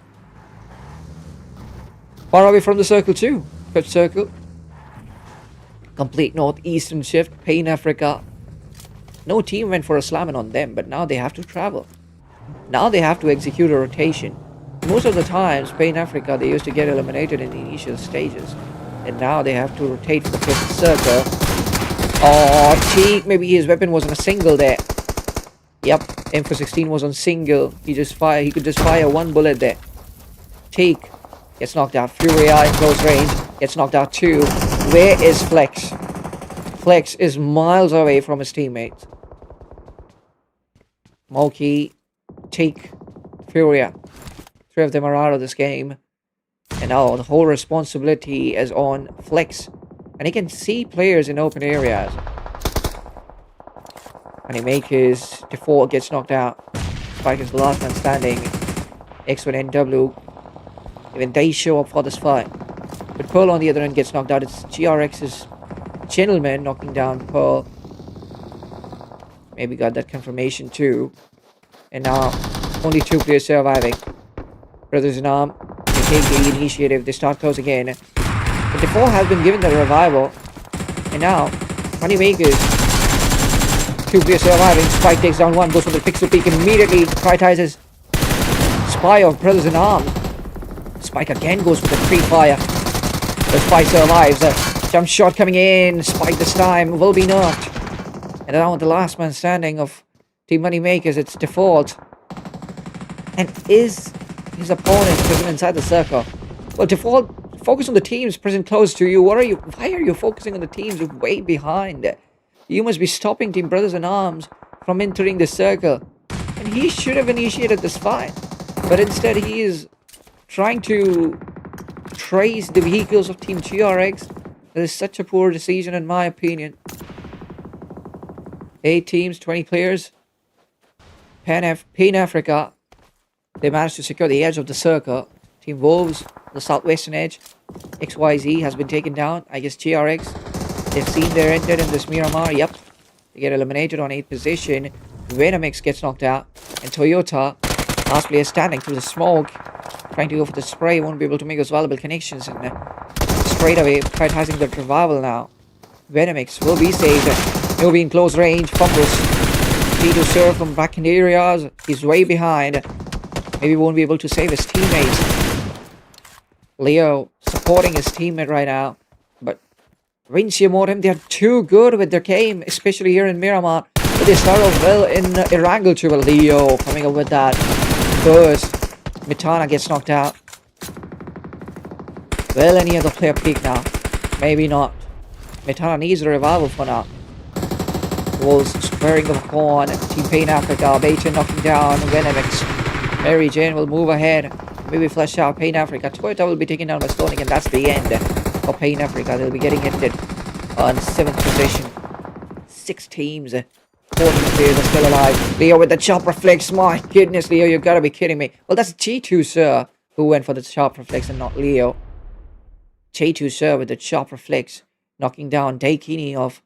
Far away from the circle too. 5th circle. Complete northeastern shift. Pain Africa. No team went for a slamming on them, but now they have to travel. Now they have to execute a rotation. Most of the times, Pain Africa, they used to get eliminated in the initial stages. And now they have to rotate for the 5th circle. Oh, cheek. Maybe his weapon was on a single there. Yep, M416 was on single. He could just fire 1 bullet there. Teak gets knocked out. Furia in close range gets knocked out too. Where is Flex? Flex is miles away from his teammates. Moki, Teak, Furia. 3 of them are out of this game. And now the whole responsibility is on Flex. And he can see players in open areas. And he makes his default, gets knocked out. Spike is the last man standing. X1 NW. Even they show up for this fight. But Pearl on the other end gets knocked out. It's GRX's Gentleman knocking down Pearl. Maybe got that confirmation too. And now Only 2 players surviving. Brothers in arm, they take the initiative. They start closing in. But the 4 has been given the revival. And now, Moneymakers, 2 players surviving. Spike takes down 1, goes for the pixel peek immediately. Prioritizes Spy of Brothers in Arms. Spike again goes for the free fire. The Spy survives. Jump shot coming in. Spike this time will be nerfed. And now the last man standing of Team Moneymakers, it's Default. And is his opponent present inside the circle? Well, Default, focus on the teams present close to you. Why are you focusing on the teams way behind? You must be stopping Team Brothers in Arms from entering the circle. And he should have initiated this fight. But instead he is trying to trace the vehicles of Team TRX. That is such a poor decision in my opinion. 8 teams, 20 players. Pan Africa. They managed to secure the edge of the circle. Team Wolves, the southwestern edge. XYZ has been taken down. I guess TRX, they've seen they're entered in this Miramar. Yep. They get eliminated on 8th position. Venomix gets knocked out. And Toyota, last player standing through the smoke. Trying to go for the spray. Won't be able to make those valuable connections. And straight away, prioritizing the revival now. Venomix will be saved. He'll be in close range. Fumbles. Need to serve from back in the areas. He's way behind. Maybe won't be able to save his teammates. Leo supporting his teammate right now. But Vinciamortem, they're too good with their game, especially here in Miramar. But they start off well in Erangel too. Leo coming up with that burst. Mitana gets knocked out. Will any other player peek now? Maybe not. Mitana needs a revival for now. Wolves sparing the horn. Team Pain Africa. Baton knocking down Venomix. Mary Jane will move ahead. Maybe flush out Pain Africa. Toyota will be taken down by Stonic, and that's the end for Pain Africa. They'll be getting ended on 7th position. 6 teams. 14 players are still alive. Leo with the chop reflex. My goodness, Leo, you gotta be kidding me. Well, that's G2 Sir who went for the chop reflex and not Leo. G2 Sir with the chop reflex. Knocking down Daikini of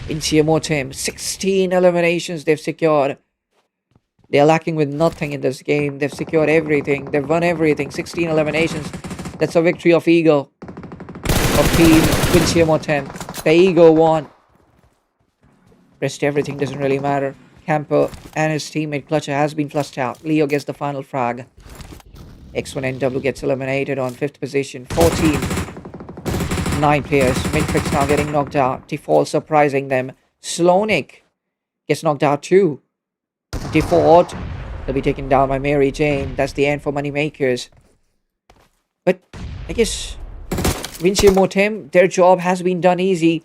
Inchiamotem. 16 eliminations they've secured. They're lacking with nothing in this game. They've secured everything. They've won everything. 16 eliminations. That's a victory of Ego. Of Team Inchiamotem. The Ego won. Rest everything doesn't really matter. Camper and his teammate Clutcher has been flushed out. Leo gets the final frag. X1NW gets eliminated on 5th position. 14. 9 players. Mintrix now getting knocked out. Default surprising them. Slonik gets knocked out too. Default. They'll be taken down by Mary Jane. That's the end for Moneymakers. But I guess Vinciamortem, their job has been done easy.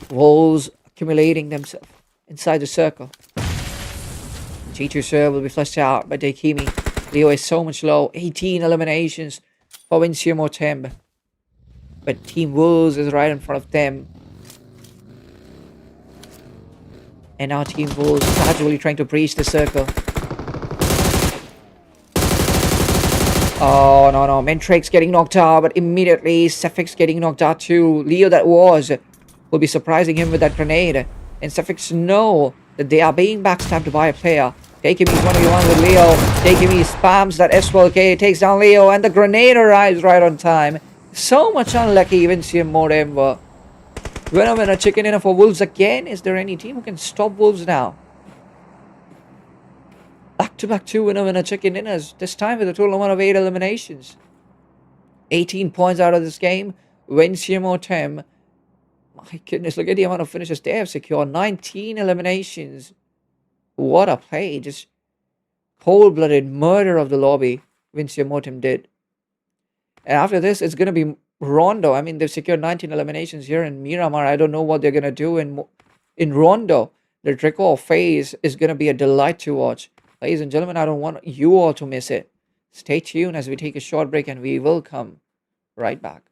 Wolves accumulating themselves inside the circle. G2 Sir will be flushed out by Daikimi. Leo is so much low. 18 eliminations for Vinciamortem. But Team Wolves is right in front of them. And now Team Wolves gradually trying to breach the circle. Oh, no. Mentrix getting knocked out, but immediately Cephix getting knocked out too. Leo that was will be surprising him with that grenade. And Cephix know that they are being backstabbed by a player. Takemi is 1v1 with Leo. Takemi spams that S12K, takes down Leo, and the grenade arrives right on time. So much unlucky, Vinciamortem. Winner, chicken dinner for Wolves again. Is there any team who can stop Wolves now? Back-to-back 2 winner, chicken dinners. This time with a total amount of 8 eliminations. 18 points out of this game. Vinciamortem. My goodness, look at the amount of finishes they have secured. 19 eliminations. What a play. Just cold-blooded murder of the lobby. Vinciamortem did. And after this, it's going to be Rondo. I mean, they've secured 19 eliminations here in Miramar. I don't know what they're going to do in Rondo. The Draco phase is going to be a delight to watch. Ladies and gentlemen, I don't want you all to miss it. Stay tuned as we take a short break and we will come right back.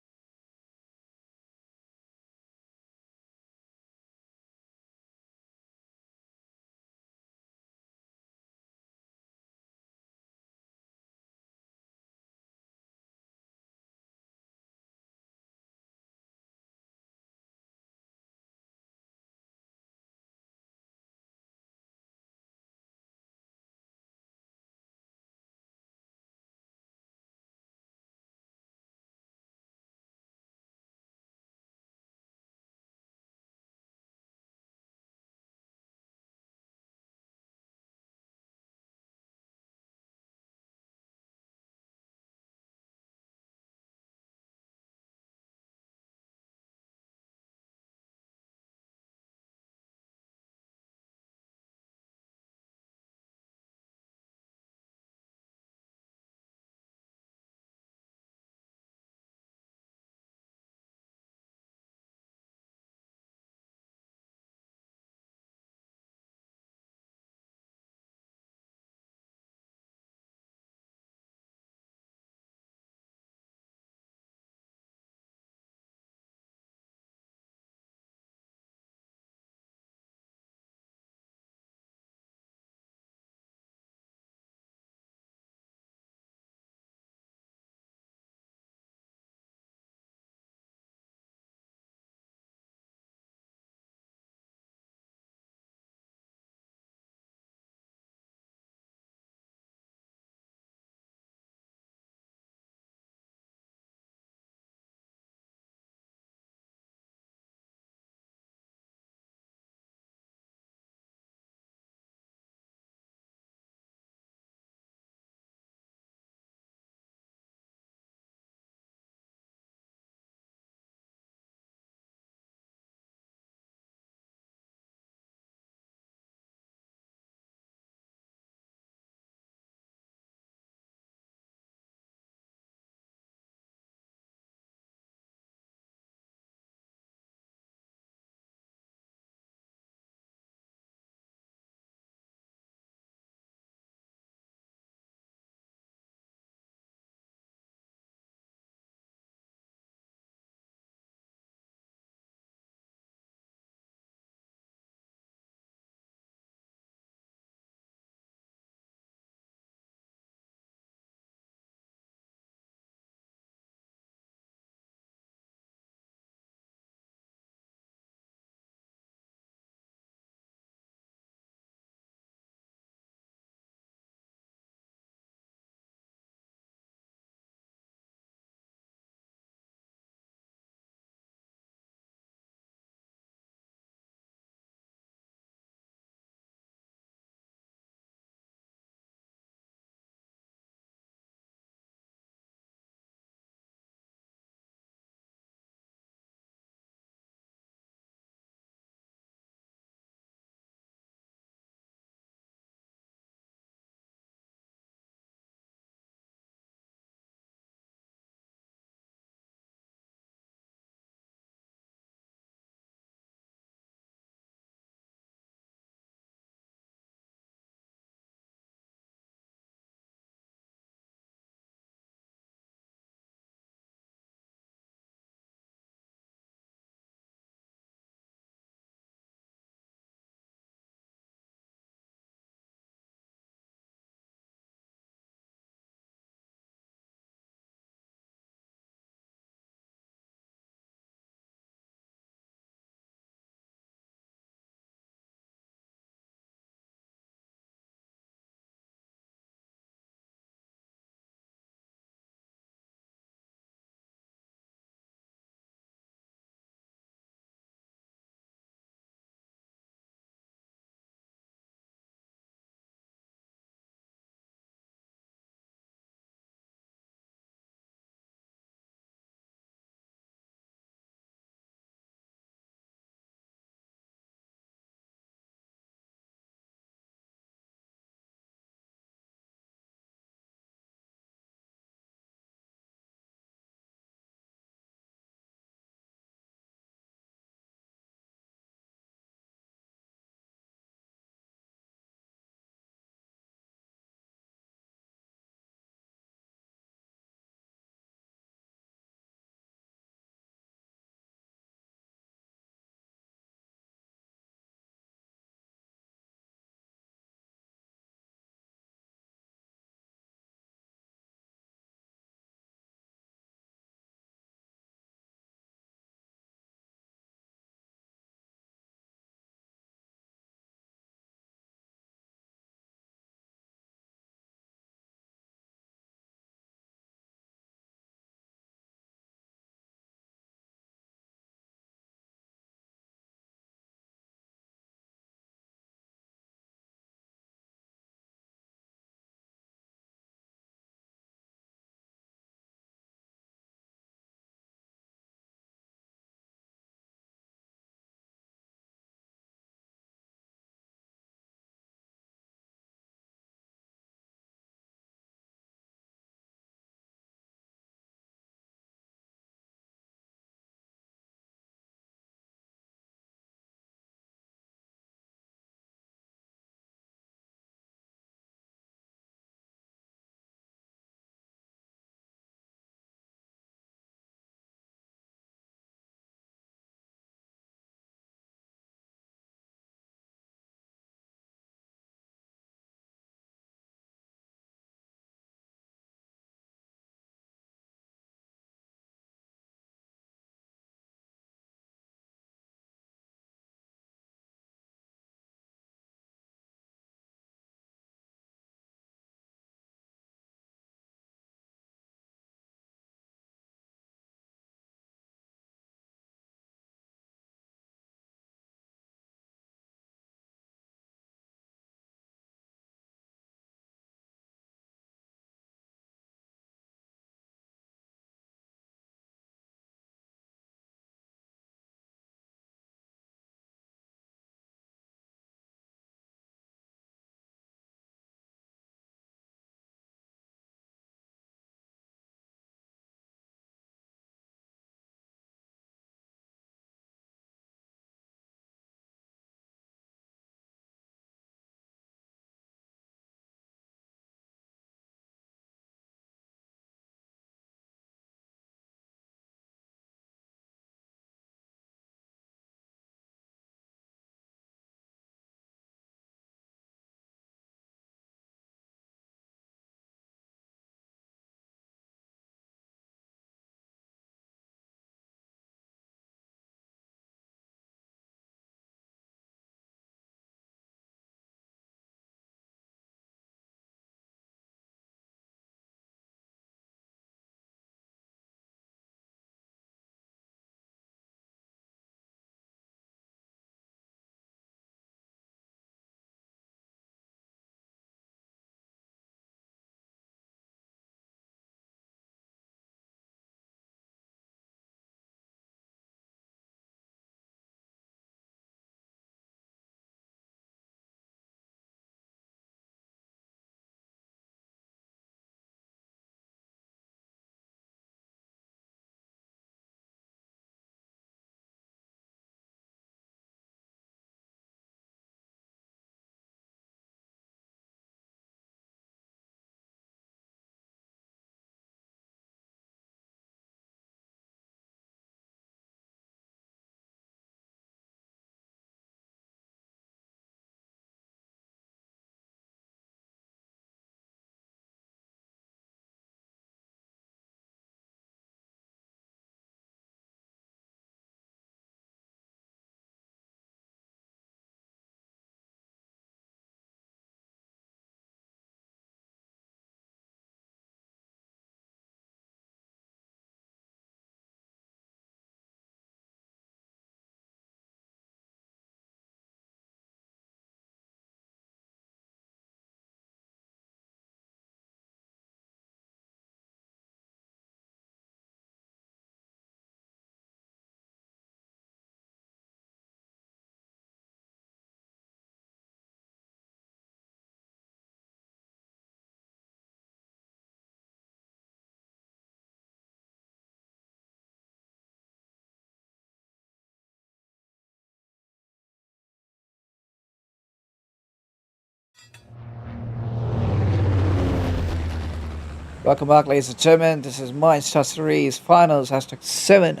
Welcome back, ladies and gentlemen. This is Mindstar Series Finals #7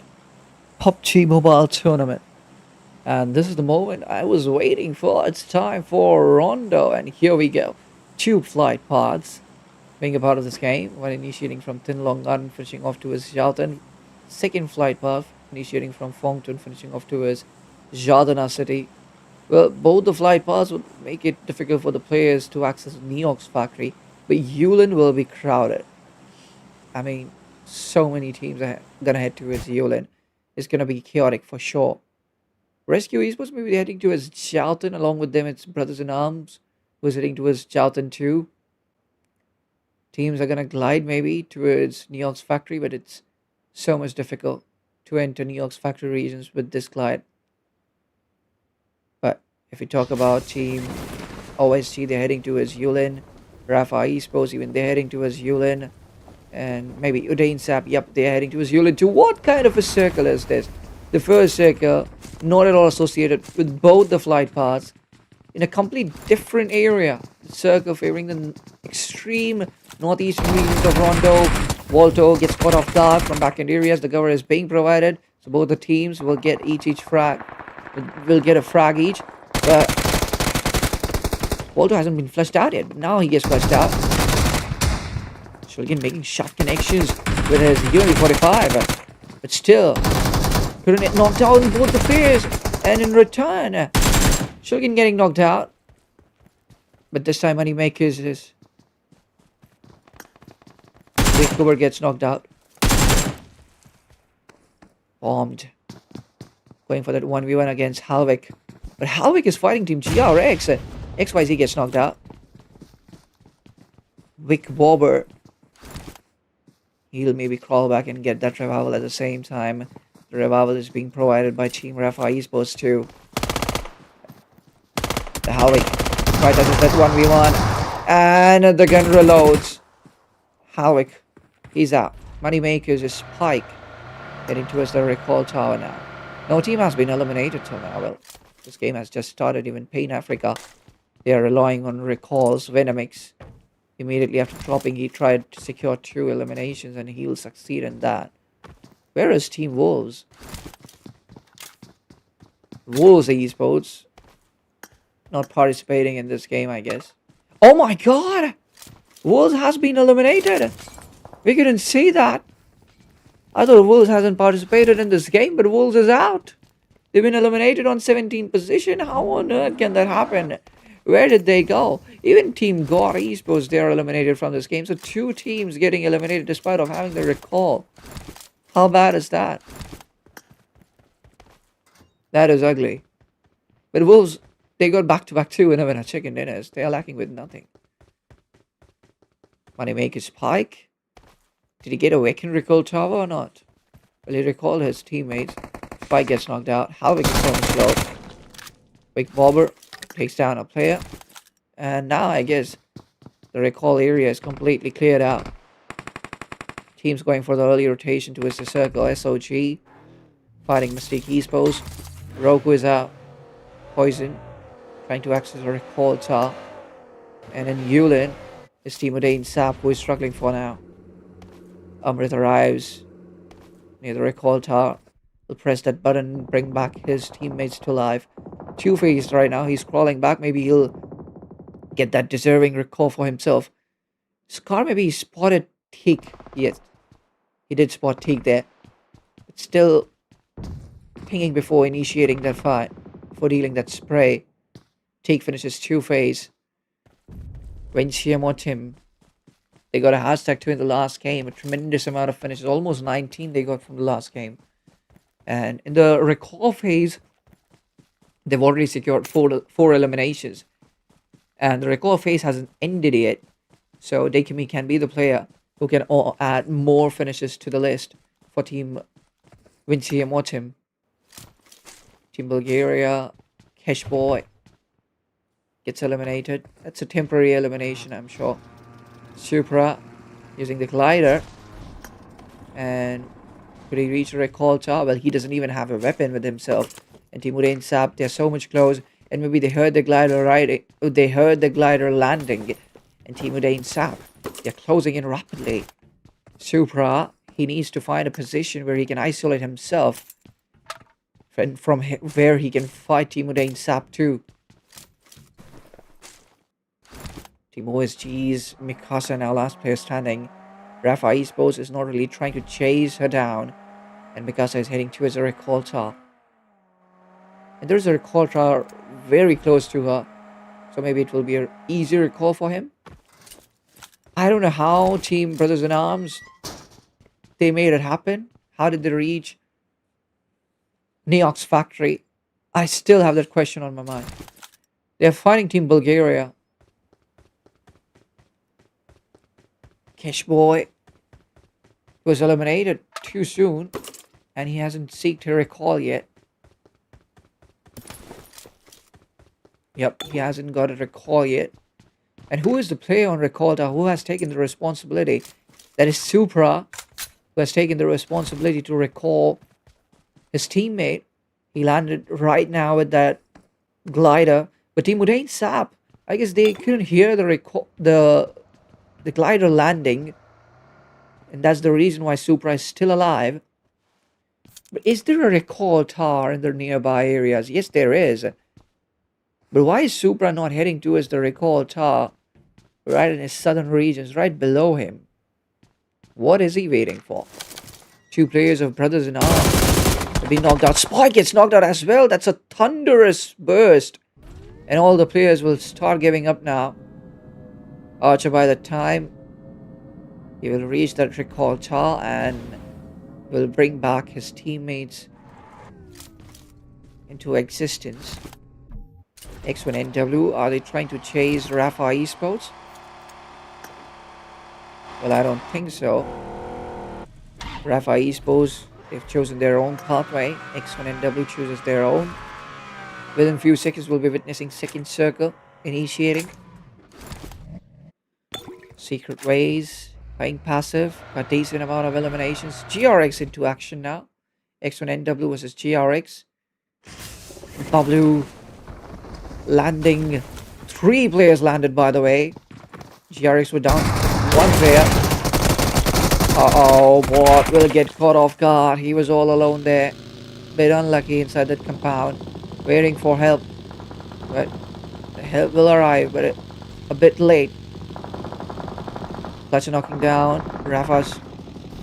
Pubg Mobile Tournament. And this is the moment I was waiting for. It's time for Rondo. And here we go. Tube flight pods being a part of this game. One initiating from Tin Long Garden, finishing off towards Jaltan. Second flight path initiating from Fongtun, finishing off towards Jardana City. Well, both the flight paths would make it difficult for the players to access Neox factory, but Yulin will be crowded. I mean, so many teams are gonna head towards Yulin. It's gonna be chaotic for sure. Rescue Esports may be heading towards Jalton, along with them its brothers in arms, who's heading towards Jalton too. Teams are gonna glide maybe towards Neox factory, but it's so much difficult to enter Neox factory regions with this glide. But if we talk about team OSG, they're heading towards Yulin. Rafa Esports, even they're heading towards Yulin. And maybe Udain Sap, yep, they're heading towards Yulin too. What kind of a circle is this? The first circle, not at all associated with both the flight paths, in a complete different area. The circle favoring the extreme northeastern regions of Rondo. Volto gets caught off guard from back-end areas. The cover is being provided, so both the teams will get each frag. Will get a frag each, but Volto hasn't been flushed out yet, but now he gets flushed out. Shulgin making shot connections with his Unity 45, but still couldn't knock down both the players. And in return, Shulgin getting knocked out, but this time Moneymakers is Vancouver gets knocked out. Bombed. Going for that 1v1 against Halvik, but Halvik is fighting Team GRX. XYZ gets knocked out. Vic Bobber. He'll maybe crawl back and get that revival at the same time. The revival is being provided by Team Rafa Esports too. The Halvik right at that 1v1. And the gun reloads. Halvik, he's out. Moneymakers is Spike heading towards the recall tower now. No team has been eliminated till now. Well, this game has just started. Even Pain Africa, they are relying on recalls. Venomix, immediately after dropping, he tried to secure 2 eliminations and he'll succeed in that. Where is Team Wolves? Wolves Esports not participating in this game, I guess. Oh my god! Wolves has been eliminated! We couldn't see that. I thought Wolves hasn't participated in this game, but Wolves is out. They've been eliminated on 17th position. How on earth can that happen? Where did they go? Even Team God Esports, they are eliminated from this game. So 2 teams getting eliminated despite of having the recall. How bad is that? That is ugly. But Wolves, they got back-to-back 2 winner chicken dinners. They are lacking with nothing. Moneymaker Spike. Did he get a weapon recall tower or not? Well, he recalled his teammates. Spike gets knocked out. Halvik is so much slow. Big Bobber takes down a player. And now I guess the recall area is completely cleared out. Teams going for the early rotation towards the circle. SOG fighting Mystique Esports. Roku is out. Poison trying to access a recall tower. And in Yulin is Team Udain Sap, who is struggling for now. Amrit arrives near the recall tower. He'll press that button and bring back his teammates to life. Two-faced right now. He's crawling back. Maybe he'll get that deserving recall for himself. Scar maybe he spotted Teak. Yes, he did spot Teak there. But still pinging before initiating that fight. Before dealing that spray. Teak finishes two-phase. Wenxiamotim. They got a hashtag 2 in the last game. A tremendous amount of finishes. Almost 19 they got from the last game. And in the recall phase, they've already secured 4 eliminations. And the recall phase hasn't ended yet. So Dekimi can be the player who can add more finishes to the list for Team Winsiamotim. Team Bulgaria, Keshboy gets eliminated. That's a temporary elimination, I'm sure. Supra using the glider. And could he reach a recall tower? Well, he doesn't even have a weapon with himself. And Team Udain Sap, they're so much close. And maybe they heard the glider riding. They heard the glider landing. And Team Udain Sap They're closing in rapidly. Supra, he needs to find a position where he can isolate himself from where he can fight Team Udain Sap too. Team OSG's Mikasa now last player standing. Rafa Esports is not really trying to chase her down, and Mikasa is heading towards a recall tower. And there's a recall tower very close to her, so maybe it will be an easier recall for him. I don't know how Team Brothers in Arms, they made it happen. How did they reach Neox factory? I still have that question on my mind. They're fighting Team Bulgaria. Cash Boy was eliminated too soon, and he hasn't seeked a recall yet. Yep, he hasn't got a recall yet. And who is the player on recall tower who has taken the responsibility? That is Supra, who has taken the responsibility to recall his teammate. He landed right now with that glider. But Team Udain Sap, I guess they couldn't hear the glider landing. And that's the reason why Supra is still alive. But is there a recall tower in the nearby areas? Yes, there is. But why is Supra not heading towards the recall tower right in his southern regions, right below him? What is he waiting for? Two players of Brothers in Arms have been knocked out. Spike gets knocked out as well. That's a thunderous burst. And all the players will start giving up now. Archer, by the time he will reach that recall tower and will bring back his teammates into existence. X1NW, are they trying to chase Rafa Esports? Well, I don't think so. Rafa Esports, they've chosen their own pathway. X1NW chooses their own. Within a few seconds, we'll be witnessing second circle initiating. Secret ways, playing passive, a decent amount of eliminations. GRX into action now. X1NW versus GRX. W landing. 3 players landed, by the way. GRX were down 1 player. Uh-oh, Bot will get caught off guard. He was all alone there. Bit unlucky inside that compound. Waiting for help. But the help will arrive, but a bit late. Clutcher knocking down. Rafa's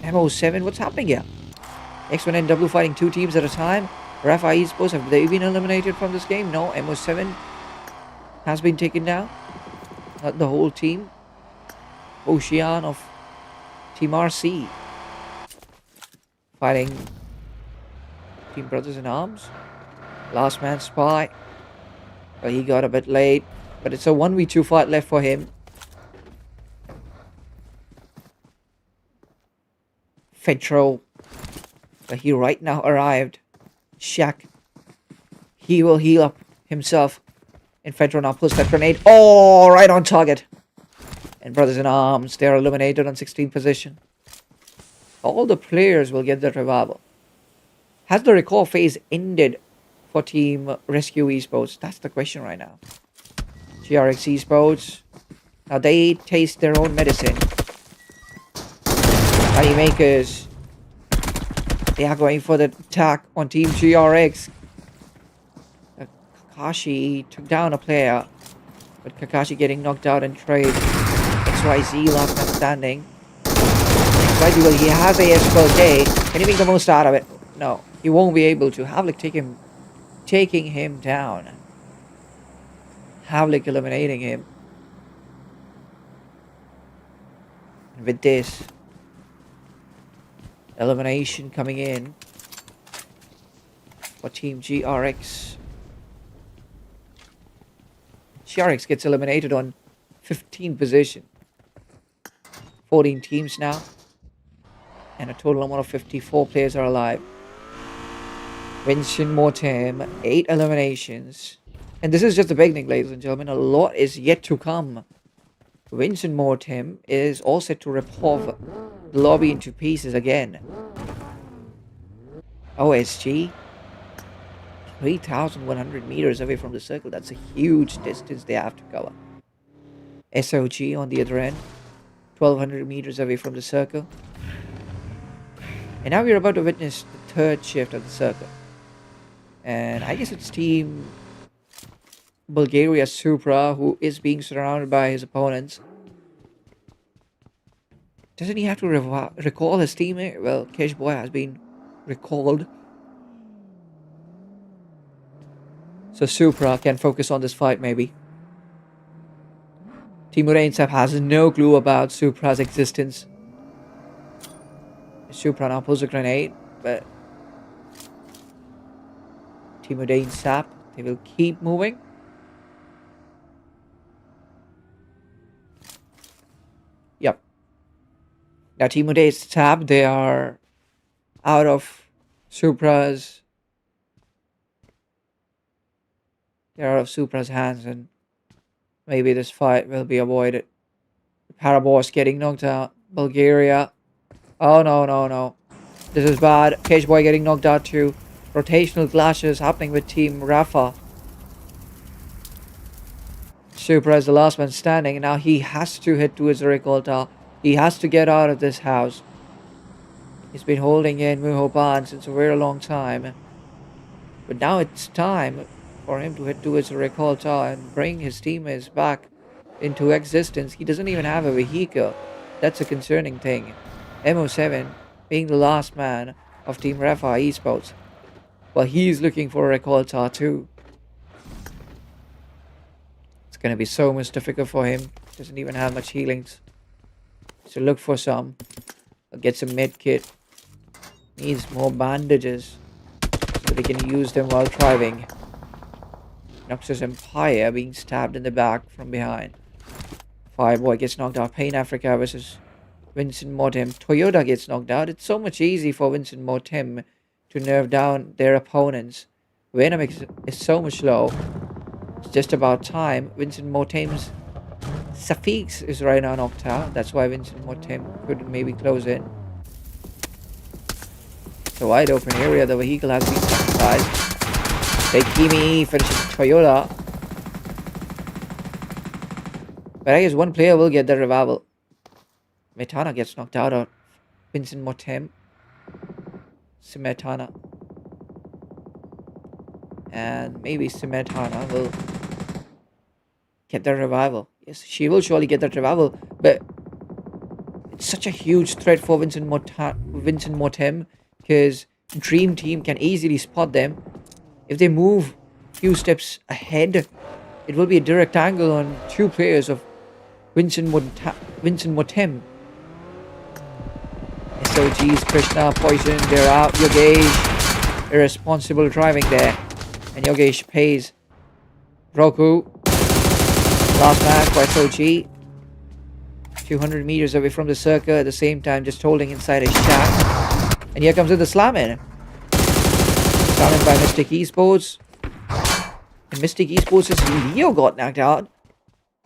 MO7. What's happening here? X1NW fighting 2 teams at a time. Rafa Esports, have they been eliminated from this game? No, MO7 has been taken down. Not the whole team. Ocean of Team RC fighting Team Brothers in Arms. Last man Spy. Well, he got a bit late, but it's a 1v2 fight left for him. Fetro, but he right now arrived. Shaq, he will heal up himself. And Fedro now pulls that grenade. Oh, right on target. And Brothers in Arms, they are eliminated on 16th position. All the players will get the revival. Has the recall phase ended for Team Rescue Esports? That's the question right now. GRX Esports, now they taste their own medicine. Honeymakers, they are going for the attack on Team GRX. Kakashi took down a player, but Kakashi getting knocked out in trade. XYZ last man standing. XYZ, well, he has a S12K. Can he make the most out of it? No, he won't be able to. Havlik taking him down. Havlik eliminating him. And with this, elimination coming in for Team GRX. GRX gets eliminated on 15th position. 14 teams now. And a total amount of 54 players are alive. Vincent Mortem, 8 eliminations. And this is just the beginning, ladies and gentlemen. A lot is yet to come. Vincent Mortem is all set to rip off the lobby into pieces again. OSG. 3,100 meters away from the circle. That's a huge distance they have to cover. SOG on the other end. 1200 meters away from the circle. And now we're about to witness the third shift of the circle. And I guess it's Team Bulgaria Supra who is being surrounded by his opponents. Doesn't he have to recall his teammate? Well, Cash Boy has been recalled. So Supra can focus on this fight maybe. Timur Ainsap has no clue about Supra's existence. Supra now pulls a grenade, but Timur Ainsap, they will keep moving. Yep. Now Timur Ainsap, they are out of Supra's hands, and maybe this fight will be avoided. Paraboss getting knocked out. Bulgaria. Oh, no. This is bad. Cage Boy getting knocked out too. Rotational clashes happening with Team Rafa. Supra is the last man standing, and now he has to head towards the recall tower. He has to get out of this house. He's been holding in Muhoban since a very long time. But now it's time for him to head towards the recall tower and bring his teammates back into existence. He doesn't even have a vehicle. That's a concerning thing. MO7 being the last man of Team Rafa Esports. Well, he's looking for a recall tower too. It's gonna be so much difficult for him. Doesn't even have much healings. So look for some. I'll get some med kit. Needs more bandages so they can use them while driving. Noxus Empire being stabbed in the back from behind. Fireboy gets knocked out. Pain Africa versus Vincent Motem. Toyota gets knocked out. It's so much easy for Vincent Motem to nerve down their opponents. Venom is so much low. It's just about time. Vincent Motem's Safix is right now knocked out. That's why Vincent Motem could maybe close in. It's a wide open area. The vehicle has been sacrificed. Bekimi finishing Toyota. But I guess one player will get the revival. Metana gets knocked out of Vincent Motem. Simetana. And maybe Simetana will get the revival. Yes, she will surely get that revival. But it's such a huge threat for Vincent Motem. Because Dream Team can easily spot them. If they move a few steps ahead, it will be a direct angle on two players of Vincent Motem. SOG's Krishna, Poison, they're out. Yogesh, irresponsible driving there. And Yogesh pays. Roku, last match for SOG. 200 meters away from the circle at the same time, just holding inside a shack. And here comes the slamming. Slamming by Mystic Esports. And Mystic Esports' Leo got knocked out.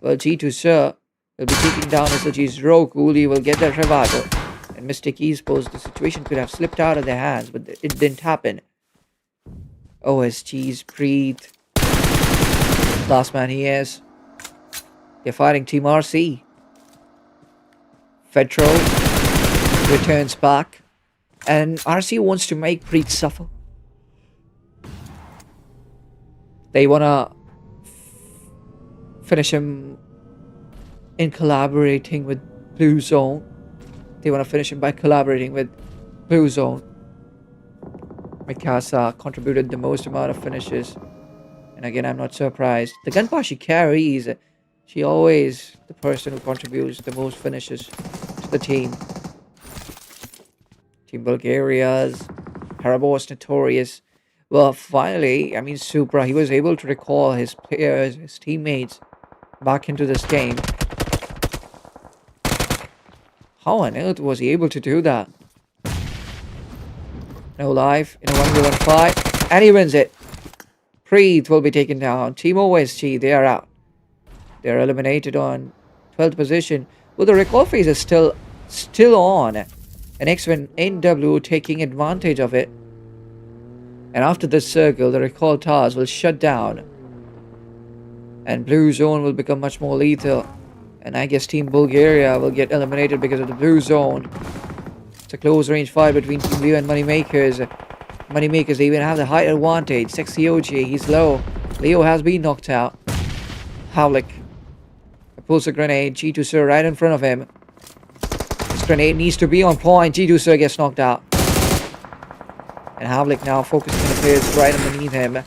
Well, G2 Sir will be taking down SOG's Roku. He will get that revival. And Mystic Esports, the situation could have slipped out of their hands, but it didn't happen. OSG's Preet. Last man he is. They're fighting Team RC. Fetro returns back. And RC wants to make Preet suffer. They want to finish him in collaborating with Blue Zone. They want to finish him by collaborating with Blue Zone. Mikasa contributed the most amount of finishes. And again, I'm not surprised. The gunpowder she carries, she always the person who contributes the most finishes to the team. Team Bulgaria's Parabos Notorious. Well, finally, I mean, Supra, he was able to recall his players, his teammates back into this game. How on earth was he able to do that? No life in a 1v1 fight. And he wins it. Preet will be taken down. Team OSG, they are out. They are eliminated on 12th position. Well, the recall phase is still on. And X-Men NW taking advantage of it. And after this circle, the recall towers will shut down. And Blue Zone will become much more lethal. And I guess Team Bulgaria will get eliminated because of the blue zone. It's a close range fight between Team Leo and Moneymakers. Moneymakers, they even have the height advantage. Sexy OG, he's low. Leo has been knocked out. Havlik pulls a grenade. G2 Sir right in front of him. This grenade needs to be on point. G2 Sir gets knocked out. And Havlik now focusing on the players right underneath him.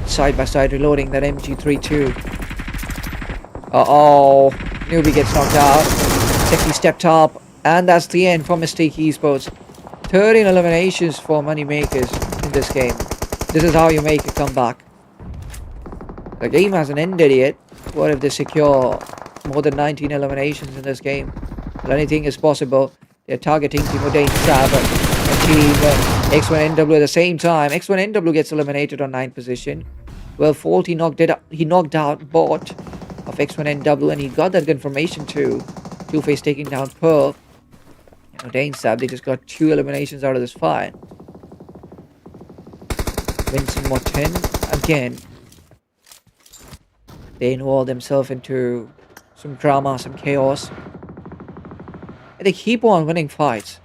Side by side reloading that MG32. Uh-oh. Newbie gets knocked out. Sexy stepped up. And that's the end for Mistake Esports. 13 eliminations for Moneymakers in this game. This is how you make a comeback. The game hasn't ended yet. What if they secure more than 19 eliminations in this game? Well, anything is possible. They're targeting Team Odane Sab and Team X1NW at the same time. X1NW gets eliminated on 9th position. Well, Fault, he knocked out bot of X1NW, and he got that confirmation too. Two-Face taking down Pearl. And Odane Sab, they just got 2 eliminations out of this fight. Vincent Morten, again. They involve themselves into some drama, some chaos. And they keep on winning fights.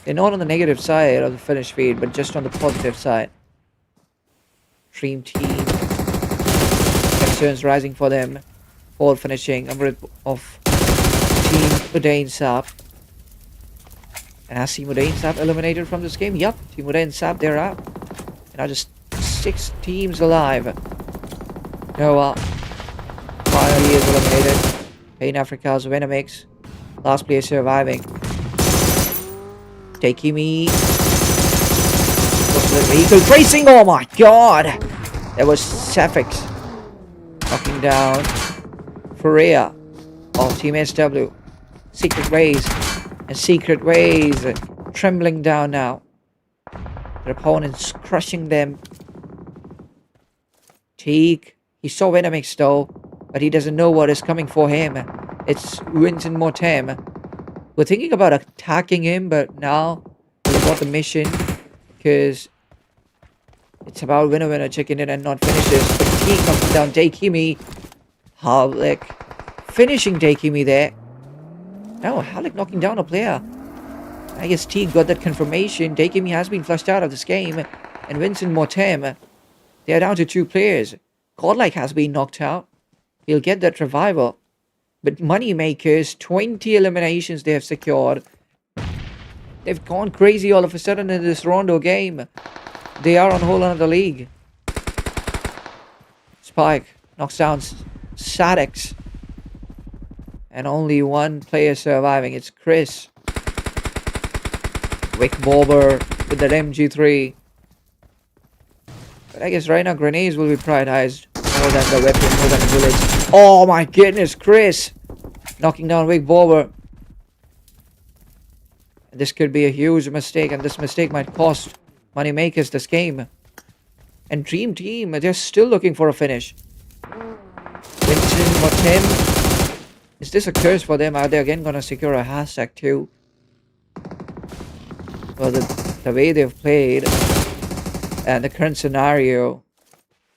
They're not on the negative side of the finish feed, but just on the positive side. Dream Team. Concerns rising for them. All finishing of Team Odane Sab. And has Team Odane Sab eliminated from this game? Yup, Team Odane Sab, they're out. And now just 6 teams alive. Noah finally is eliminated. Pain Africa's Venomix. Last player surviving. Takimi. What's the vehicle tracing? Oh my god! That was Safix. Knocking down Freya of Team SW. Secret Ways. And Secret Ways trembling down now. Their opponents crushing them. Teague. He saw Venomix though, but he doesn't know what is coming for him. It's Vincent Mortem. We're thinking about attacking him, but now we got the mission because it's about winner chicken in and not finishes. But Teague knocking down Daikimi. Havlik finishing Daikimi there. No, Havlik knocking down a player. I guess Teague got that confirmation. Daikimi has been flushed out of this game. And Vincent Mortem, they are down to 2 players. Godlike has been knocked out. He'll get that revival. But Moneymakers, 20 eliminations they have secured. They've gone crazy all of a sudden in this Rondo game. They are on a whole another league. Spike knocks down Sadex. And only 1 player surviving. It's Chris. Vic Bobber with that MG3. But I guess right now grenades will be prioritized more than the weapon, more than the bullets. Oh my goodness, Chris! Knocking down Vic Bobber. This could be a huge mistake, and this mistake might cost Moneymakers this game. And Dream Team, they're still looking for a finish. Vincent Mortem. Is this a curse for them? Are they again gonna secure a hashtag too? Well, the way they've played and the current scenario,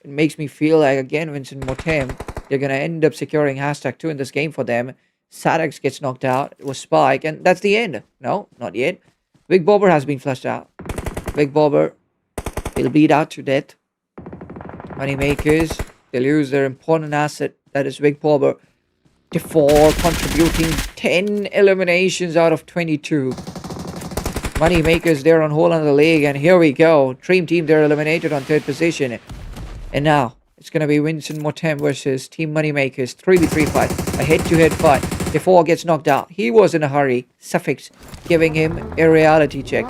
it makes me feel like again Vincent Mortem, they're gonna end up securing hashtag 2 in this game for them. Sadex gets knocked out. It was Spike, and that's the end. No, not yet. Big Bobber has been flushed out. Big Bobber, he'll bleed out to death. Moneymakers, they'll use their important asset, that is Big Bobber, before contributing 10 eliminations out of 22. Moneymakers, they're on whole another league, and here we go. Dream Team, they're eliminated on 3rd position. And now, it's going to be Vincent Mortem versus Team Moneymakers. 3v3 fight. A head-to-head fight. Before gets knocked out. He was in a hurry. Suffix giving him a reality check.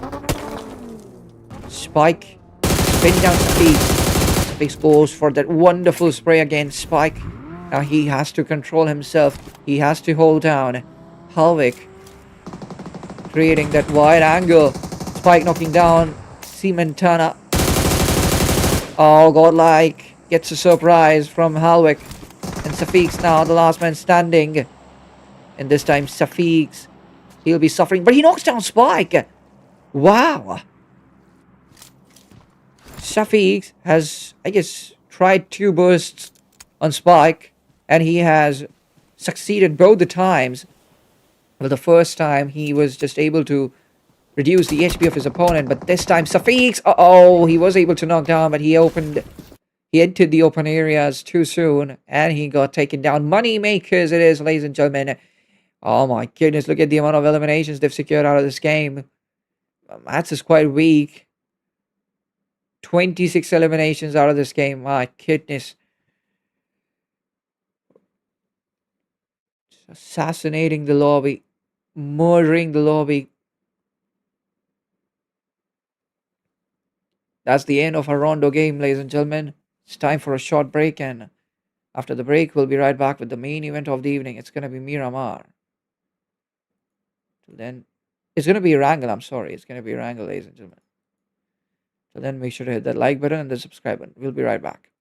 Spike. Spin down Suffix. Suffix goes for that wonderful spray against Spike. Now he has to control himself. He has to hold down Halvik. Creating that wide angle. Spike knocking down Cementana. Oh, Godlike gets a surprise from Halvik. And Safix now the last man standing. And this time Safix, he'll be suffering. But he knocks down Spike. Wow. Safix has, I guess, tried 2 bursts on Spike. And he has succeeded both the times. Well, the first time he was just able to reduce the HP of his opponent, but this time Safix, he was able to knock down, but he entered the open areas too soon, and he got taken down. Money makers it is, ladies and gentlemen. Oh my goodness, look at the amount of eliminations they've secured out of this game. Mats is quite weak. 26 eliminations out of this game. My goodness. Assassinating the lobby. Murdering the lobby. That's the end of our Rondo game, ladies and gentlemen. It's time for a short break, and after the break, we'll be right back with the main event of the evening. It's going to be Miramar. Till then, it's going to be Erangel. I'm sorry. It's going to be Erangel, ladies and gentlemen. So then make sure to hit that like button and the subscribe button. We'll be right back.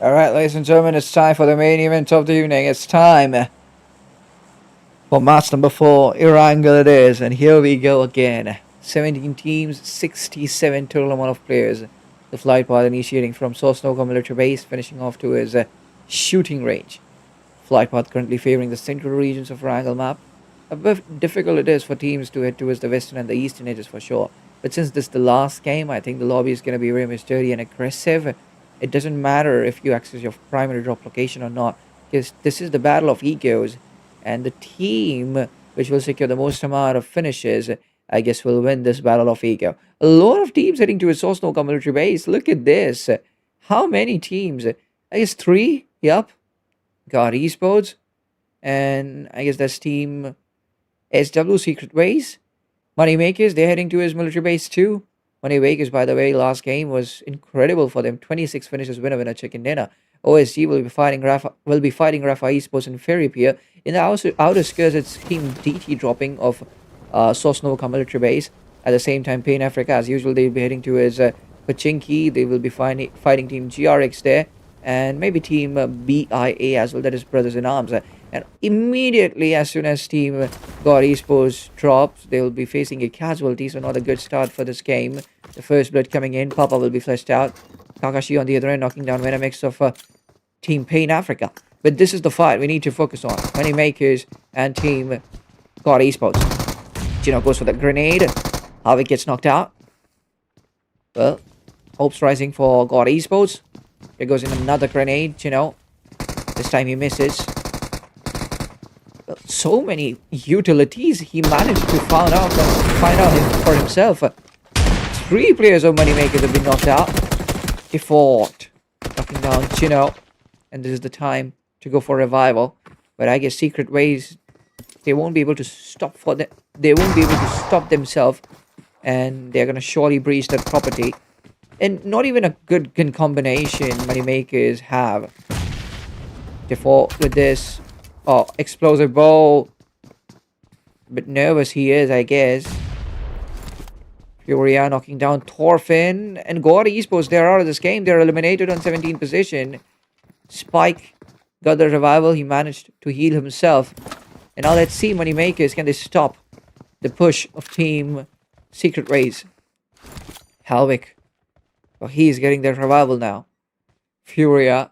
Alright, ladies and gentlemen, it's time for the main event of the evening. It's time for match number 4. Erangel it is, and here we go again. 17 teams, 67 total amount of players. The flight path initiating from Sosnoka military base, finishing off to his shooting range. Flight path currently favoring the central regions of Erangel map. A bit difficult it is for teams to head towards the western and the eastern edges for sure. But since this is the last game, I think the lobby is going to be very much dirty and aggressive. It doesn't matter if you access your primary drop location or not, because this is the battle of egos, and the team which will secure the most amount of finishes, I guess, will win this battle of ego. A lot of teams heading to a Sosnoka military base. Look at this. How many teams? I guess 3. Yup. Got esports, and I guess that's team SW Secret Ways. Moneymakers, they're heading to his military base too. Moneymakers, by the way, last game was incredible for them. 26 finishes, winner, chicken dinner. OSG will be fighting Rafa Esports and Ferry Pier. In the outer skirts, it's Team DT dropping of Sosnoka military base. At the same time, Pain Africa, as usual, they'll be heading to his Pachinki. They will be fighting Team GRX there. And maybe Team BIA as well, that is Brothers in Arms. And immediately, as soon as Team God Esports drops, they will be facing a casualty, so not a good start for this game. The first blood coming in, Papa will be fleshed out. Kakashi on the other end, knocking down Venomix of Team Pain Africa. But this is the fight we need to focus on. Moneymakers and Team God Esports. Gino goes for the grenade. How it gets knocked out. Well, hopes rising for God Esports. There goes in another grenade, This time he misses. Well, so many utilities he managed to find out for himself. 3 players of Moneymakers have been knocked out. Default. Knocking down Chino. And this is the time to go for revival. But I guess Secret Ways, they won't be able to stop they won't be able to stop themselves. And they're gonna surely breach that property. And not even a good gun combination Moneymakers have. Default with this. Oh, explosive bow. Bit nervous he is, I guess. Furia knocking down Thorfinn. And God Esports, they're out of this game. They're eliminated on 17th position. Spike got the revival. He managed to heal himself. And now let's see Moneymakers. Can they stop the push of Team Secret Ways? Halvik. Well, he's getting the revival now. Furia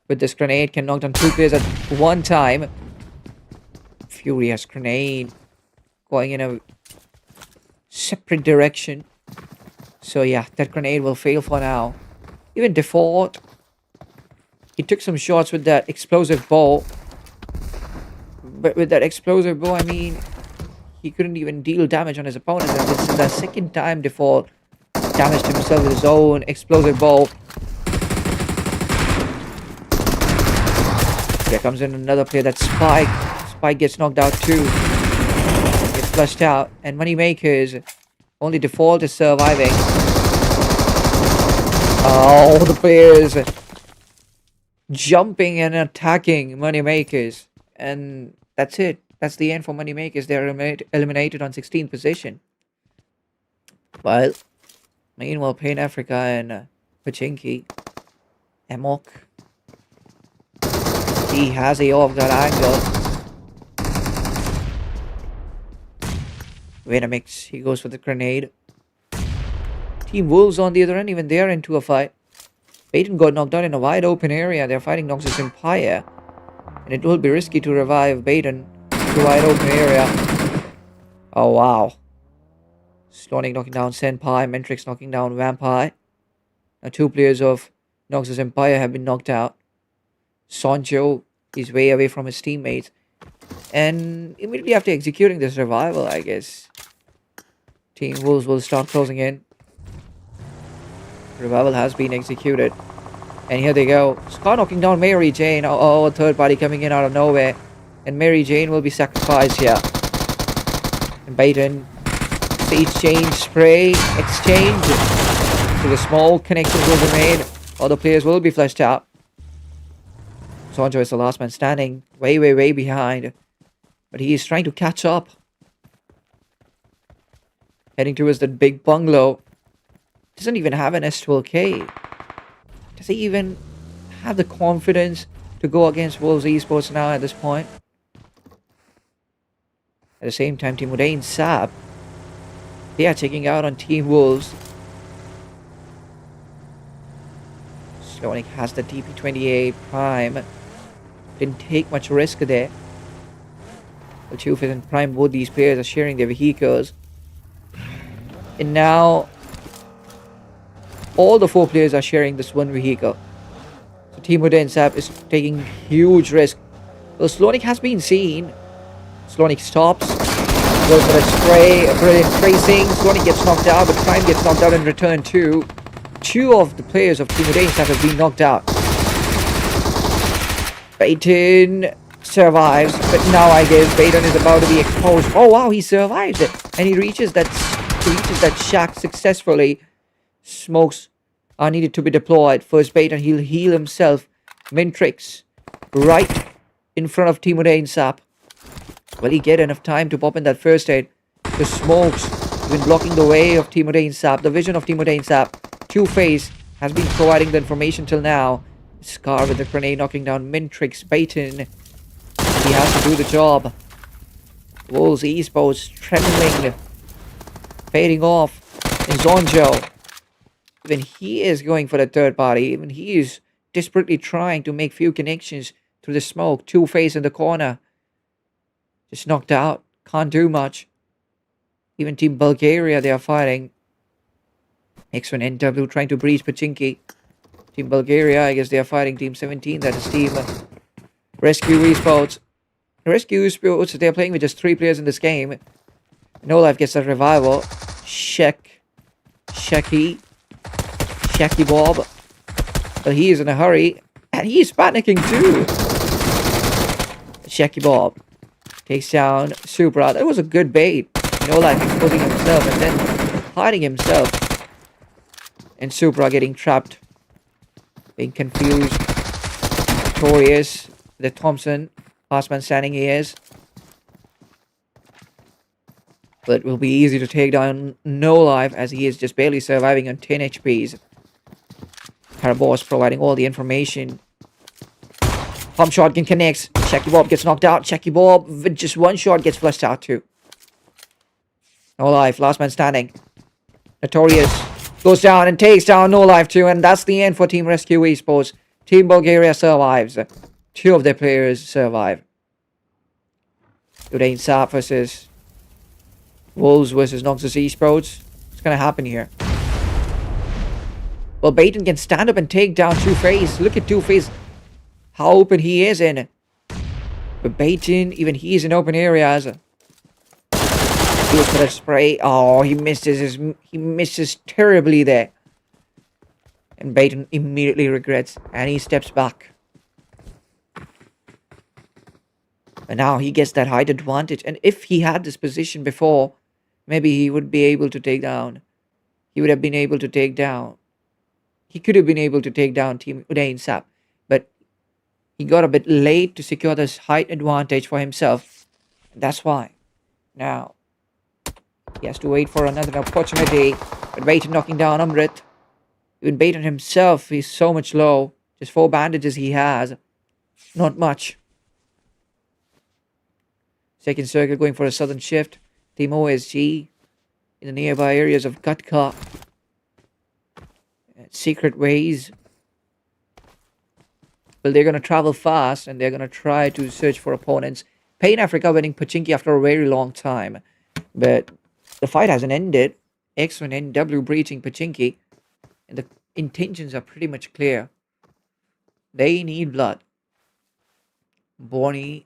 with this grenade can knock down 2 players at one time. Furia's grenade going in a separate direction. So yeah, that grenade will fail for now. Even Default, he took some shots with that explosive bow. But with that explosive bow, I mean, he couldn't even deal damage on his opponent. And this is the second time Default damaged himself with his own explosive bow. There comes in another player, that's Spike. Spike gets knocked out too. Gets flushed out. And Moneymakers, only Default is surviving. Oh, the players jumping and attacking Moneymakers. And that's it. That's the end for Moneymakers. They're eliminated on 16th position. Well, meanwhile, Pain Africa and Pachinki. Amok. He has a off that angle. Venomix, he goes for the grenade. Team Wolves on the other end, even they're into a fight. Baton got knocked out in a wide open area. They're fighting Noxus Empire. And it will be risky to revive Baton to a wide open area. Oh wow. Slonic knocking down Senpai, Mentrix knocking down Vampire. Now 2 players of Noxus Empire have been knocked out. Sancho is way away from his teammates. And immediately after executing this revival, I guess, Team Wolves will start closing in. Revival has been executed. And here they go. Scott knocking down Mary Jane. Oh, a third party coming in out of nowhere. And Mary Jane will be sacrificed here. And Baton, the exchange spray. Exchange. So the small connections will be made. Other players will be fleshed out. Sancho is the last man standing. Way behind. But he is trying to catch up. Heading towards that big bungalow. Doesn't even have an S12K. Does he even have the confidence to go against Wolves Esports now at this point. At the same time, Team Udain Sap, they are checking out on Team Wolves. Slonic has the DP28 Prime. Didn't take much risk there. Well, Chufis and Prime, both these players are sharing their vehicles. And now, all the 4 players are sharing this one vehicle. So Team Udain Sap is taking huge risk. Well, Slonic has been seen. Slonic stops. Goes for a spray. A brilliant tracing. Slonic gets knocked out, but Prime gets knocked out in return too. 2 of the players of Team Udain Sap have been knocked out. Baton survives, but now I guess Baton is about to be exposed. Oh wow, he survives it, and he reaches that shack successfully. Smokes are needed to be deployed. First Baton, he'll heal himself. Mintrix right in front of Team Udain Sap. Will he get enough time to pop in that first aid? The smokes been blocking the way of Team Udain Sap. The vision of Team Udain Sap. Two-Face has been providing the information till now. Scar with the grenade knocking down Mintrix. Baton, he has to do the job. Wolves Esports trembling, fading off. And Zonjo, even he is going for the third party. Even he is desperately trying to make few connections through the smoke. Two-Face in the corner, just knocked out. Can't do much. Even Team Bulgaria, they are fighting. X1 NW trying to breach Pachinki. Team Bulgaria, I guess they are fighting Team 17. That is Team Rescue Esports. Rescue Esports, they are playing with just 3 players in this game. No Life gets a revival. Shaky Bob. But he is in a hurry. And he is panicking too. Shaky Bob takes down Supra. That was a good bait. No Life exposing himself and then hiding himself. And Supra getting trapped. Being confused. Victorious. The Thompson. Last man standing he is. But it will be easy to take down No Life as he is just barely surviving on 10 HPs. Caraboss providing all the information. Pump shotgun connects. Shaky Bob gets knocked out. Shaky Bob with just 1 shot gets flushed out too. No Life. Last man standing. Notorious goes down and takes down No Life too. And that's the end for Team Rescue Esports. Team Bulgaria survives. 2 of their players survive. Udain Sap versus Wolves versus Noxus Esports. What's going to happen here? Well, Baton can stand up and take down Two-Face. Look at Two-Face. How open he is in. But Baton, even he is in open areas. He was for the spray. Oh, he misses terribly there. And Baton immediately regrets. And he steps back. And now he gets that height advantage. And if he had this position before, maybe he would be able to take down. He would have been able to take down. He could have been able to take down Team Udain Sap. But he got a bit late to secure this height advantage for himself. And that's why. Now, he has to wait for another opportunity. But Baton knocking down Amrit. Even Baton himself, he's so much low. Just 4 bandages he has. Not much. Second circle going for a southern shift. Team OSG in the nearby areas of Gutka. Secret ways. Well, they're going to travel fast and they're going to try to search for opponents. Pain Africa winning Pachinki after a very long time. But the fight hasn't ended. X1 NW breaching Pachinki. And the intentions are pretty much clear. They need blood. Bonnie.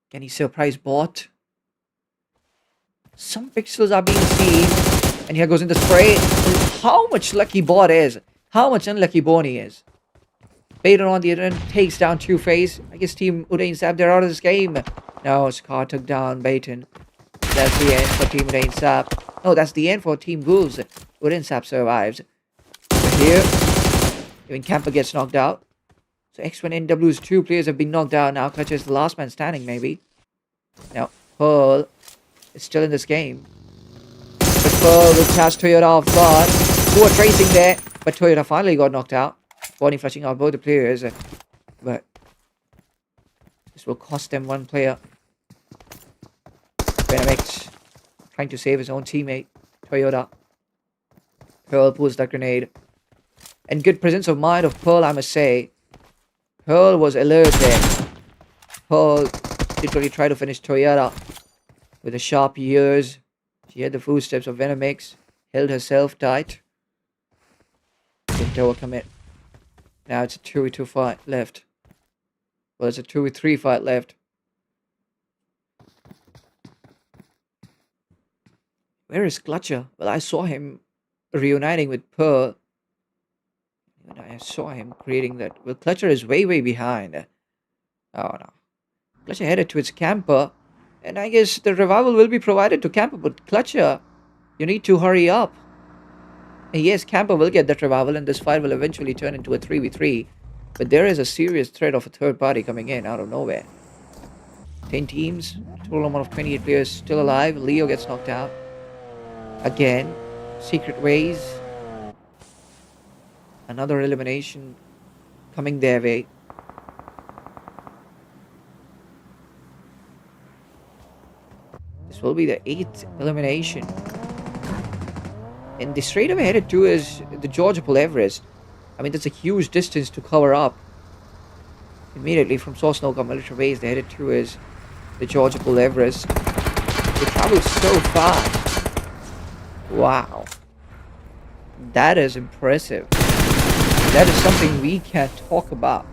Can he surprise bot? Some pixels are being seen. And here goes in the spray. How much lucky bot is. How much unlucky Bonnie is. Baton on the other end takes down Two-Face. I guess Team Udain Sap, they're out of this game. No, Scar took down Baton. That's the end for Team Udain Sap. No, that's the end for Team Wolves. Udain Sap survives. But here, even Camper gets knocked out. So X1 NW's 2 players have been knocked out now. Clutch is the last man standing, maybe. Now, Pearl is still in this game. But Pearl will catch Toyota off guard. Poor tracing there. But Toyota finally got knocked out. Body flushing out both the players. But this will cost them one player. Venomix trying to save his own teammate. Toyota. Pearl pulls that grenade. And good presence of mind of Pearl, I must say. Pearl was alert there. Pearl literally tried to finish Toyota with the sharp ears. She had the footsteps of Venomix. Held herself tight. Didn't overcome it. Now it's a 2v2 fight left. Well, it's a 2v3 fight left. Where is Clutcher? Well, I saw him reuniting with Pearl. And I saw him creating that. Well, Clutcher is way behind. Oh no. Clutcher headed to its camper. And I guess the revival will be provided to camper. But Clutcher, you need to hurry up. And yes, camper will get that revival. And this fight will eventually turn into a 3v3. But there is a serious threat of a third party coming in out of nowhere. 10 teams. Total amount of 28 players still alive. Leo gets knocked out. Again. Secret ways. Another elimination coming their way. This will be the 8th elimination. And the straight away headed to is the Georgia Pole Everest. I mean, that's a huge distance to cover up. Immediately from Sosnoka military base, they headed to is the Georgia Pole Everest. They traveled so fast. Wow. That is impressive. That is something we can talk about.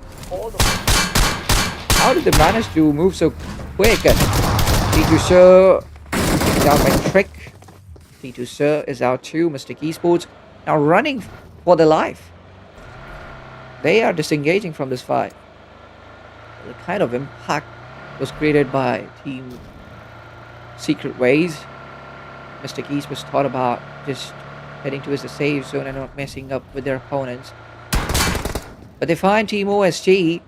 How did they manage to move so quick? T2 Sir is out by Trick. T2 Sir is out too. Mystic Esports now running for their life. They are disengaging from this fight. The kind of impact was created by Team Secret Ways. Mystic Esports thought about just heading towards the safe zone and not messing up with their opponents. But they find Team OSG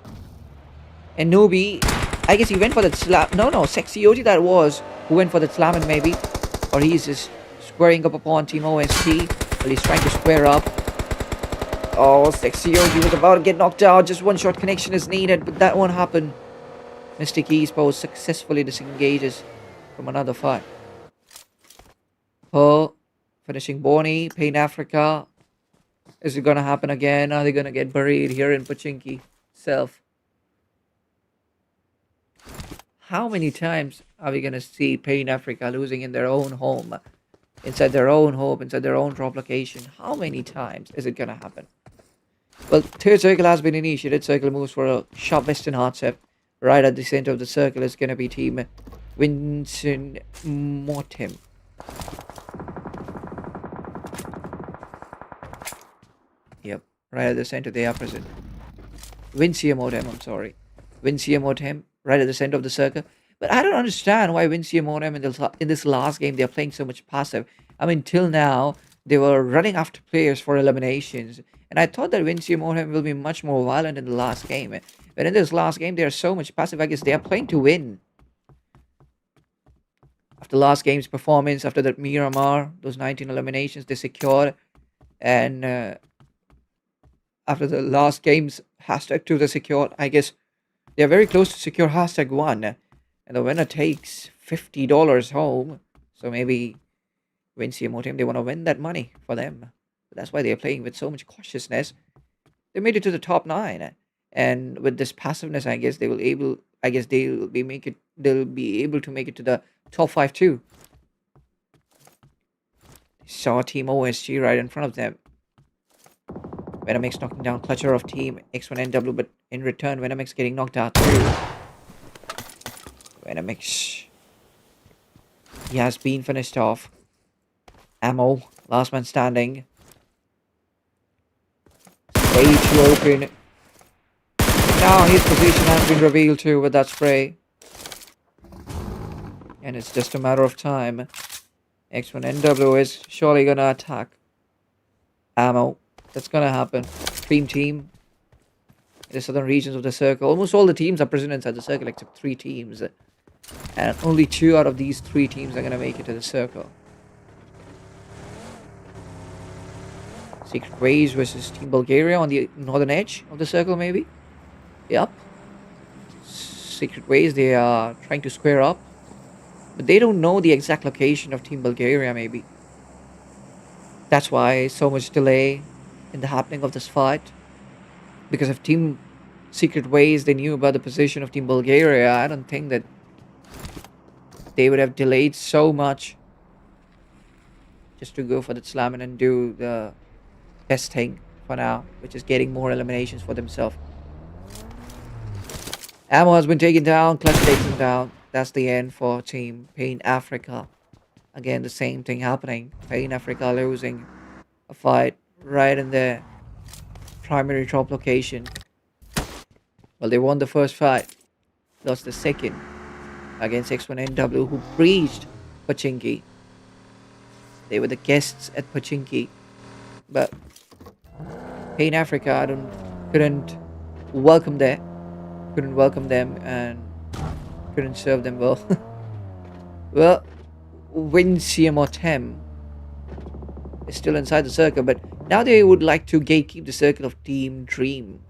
and Nooby. I guess he went for the slam. No, Sexy OG that was who went for the slamming maybe. Or he's just squaring up upon Team OSG. Well, he's trying to square up. Oh, Sexy OG was about to get knocked out. Just one shot connection is needed, but that won't happen. Mystic Esports successfully disengages from another fight. Pearl finishing Bonnie, Pain Africa. Is it gonna happen again? Are they gonna get buried here in Pachinki self? How many times are we gonna see Pain Africa losing in their own home? Inside their own home, inside their own drop location? How many times is it gonna happen? Well, third circle has been initiated. Circle moves for a sharp western hard set. Right at the center of the circle is gonna be Team Vincent Mortem. Yep, right at the center they are present. Vincia Mortem, I'm sorry. Vincia Mortem, right at the center of the circle. But I don't understand why Vincia Mortem in this last game they're playing so much passive. I mean, till now, they were running after players for eliminations. And I thought that Vincia Mortem will be much more violent in the last game. But in this last game, they are so much passive. I guess they are playing to win. After last game's performance, after that Miramar, those 19 eliminations they secured. And after the last game's hashtag 2 they secured, I guess they are very close to secure hashtag 1. And the winner takes $50 home. So maybe Vincia Mortem, they want to win that money for them. But that's why they're playing with so much cautiousness. They made it to the top 9. And with this passiveness, I guess they'll be able to make it to the top 5 too. They saw Team OSG right in front of them. Venomix knocking down Clutcher of Team X1NW, but in return, Venomix getting knocked out too. Venomix, he has been finished off. Ammo, last man standing. Stage to open. Now his position has been revealed too with that spray. And it's just a matter of time. X1NW is surely gonna attack. Ammo. That's gonna happen. Dream team. In the southern regions of the circle. Almost all the teams are present inside the circle except 3 teams. And only 2 out of these 3 teams are gonna make it to the circle. Secret Ways versus Team Bulgaria on the northern edge of the circle, maybe. Yep. Secret Ways, they are trying to square up, but they don't know the exact location of Team Bulgaria, maybe. That's why so much delay in the happening of this fight. Because if Team Secret Ways, they knew about the position of Team Bulgaria, I don't think that they would have delayed so much just to go for the slam and do the best thing for now, which is getting more eliminations for themselves. Ammo has been taken down, Clutch takes him down. That's the end for Team Pain Africa. Again, the same thing happening. Pain Africa losing a fight right in their primary top location. Well, they won the first fight, lost the second against X1NW, who breached Pachinki. They were the guests at Pachinki, but Pain Africa couldn't welcome them and couldn't serve them well. Well, Winsimotem is still inside the circle, but now they would like to gatekeep the circle of Team Dream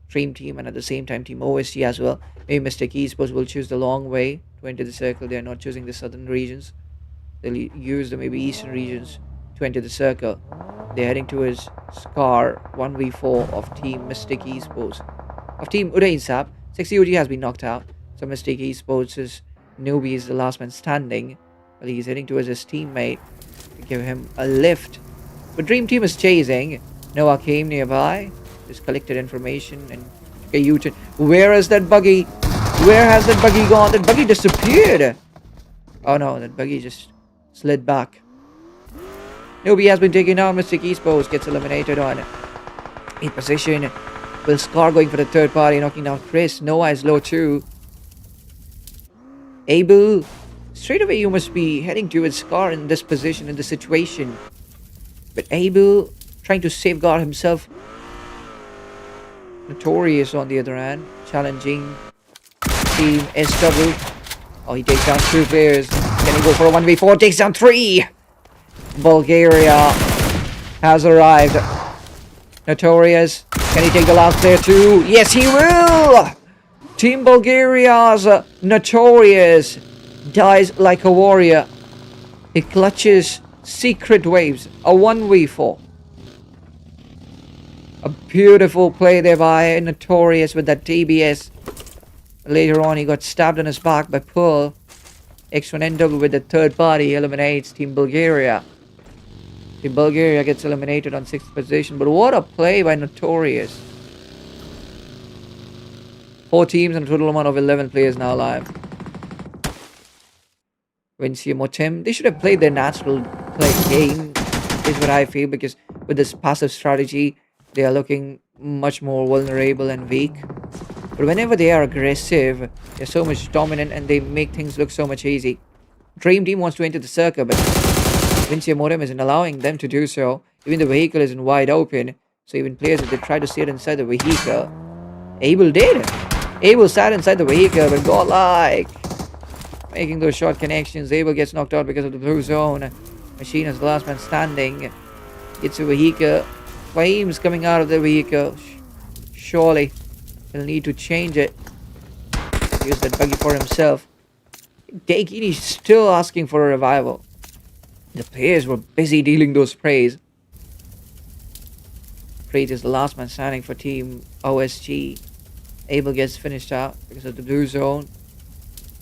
Team, and at the same time Team OSG as well. Maybe Mistake Esports will choose the long way to enter the circle. They are not choosing the southern regions. They'll use the maybe eastern regions to enter the circle. They're heading towards Scar 1v4 of Team Mystic Esports. Of Team Udain Sap, Sexy OG has been knocked out. So Mystic Esports' newbie is the last man standing. Well, he's heading towards his teammate to give him a lift. But Dream Team is chasing. Noah came nearby, just collected information and took a U-turn. Where is that buggy? Where has that buggy gone? That buggy disappeared. Oh no, that buggy just slid back. Newbie has been taken down. Mystic Esports gets eliminated on 8th position. Will Scar going for the third party, knocking down Chris. Noah is low too. Abel, straight away you must be heading towards Scar in this position, in this situation. But Abel trying to safeguard himself. Notorious on the other hand, challenging Team SW. Oh, he takes down 2 players. Can he go for a 1v4? Takes down 3. Bulgaria has arrived. Notorious. Can he take the last player too? Yes, he will! Team Bulgaria's Notorious dies like a warrior. He clutches Secret Waves. A 1v4. A beautiful play there by Notorious with that TBS. Later on, he got stabbed in his back by Pearl. X1NW with the third party eliminates Team Bulgaria. Team Bulgaria gets eliminated on 6th position. But what a play by Notorious. 4 teams and a total amount of 11 players now alive. Winsimotem, they should have played their natural play game, is what I feel, because with this passive strategy, they are looking much more vulnerable and weak. But whenever they are aggressive, they're so much dominant and they make things look so much easy. Dream Team wants to enter the circle, but Winsimotem isn't allowing them to do so. Even the vehicle isn't wide open, so even players, if they try to sit inside the vehicle, Abel did. Abel sat inside the vehicle, but godlike. Making those short connections. Abel gets knocked out because of the blue zone. Machine is the last man standing. It's a vehicle. Flames coming out of the vehicle. Surely he'll need to change it. Use that buggy for himself. Daikini still asking for a revival. The players were busy dealing those sprays. Praise is the last man standing for Team OSG. Abel gets finished out because of the blue zone.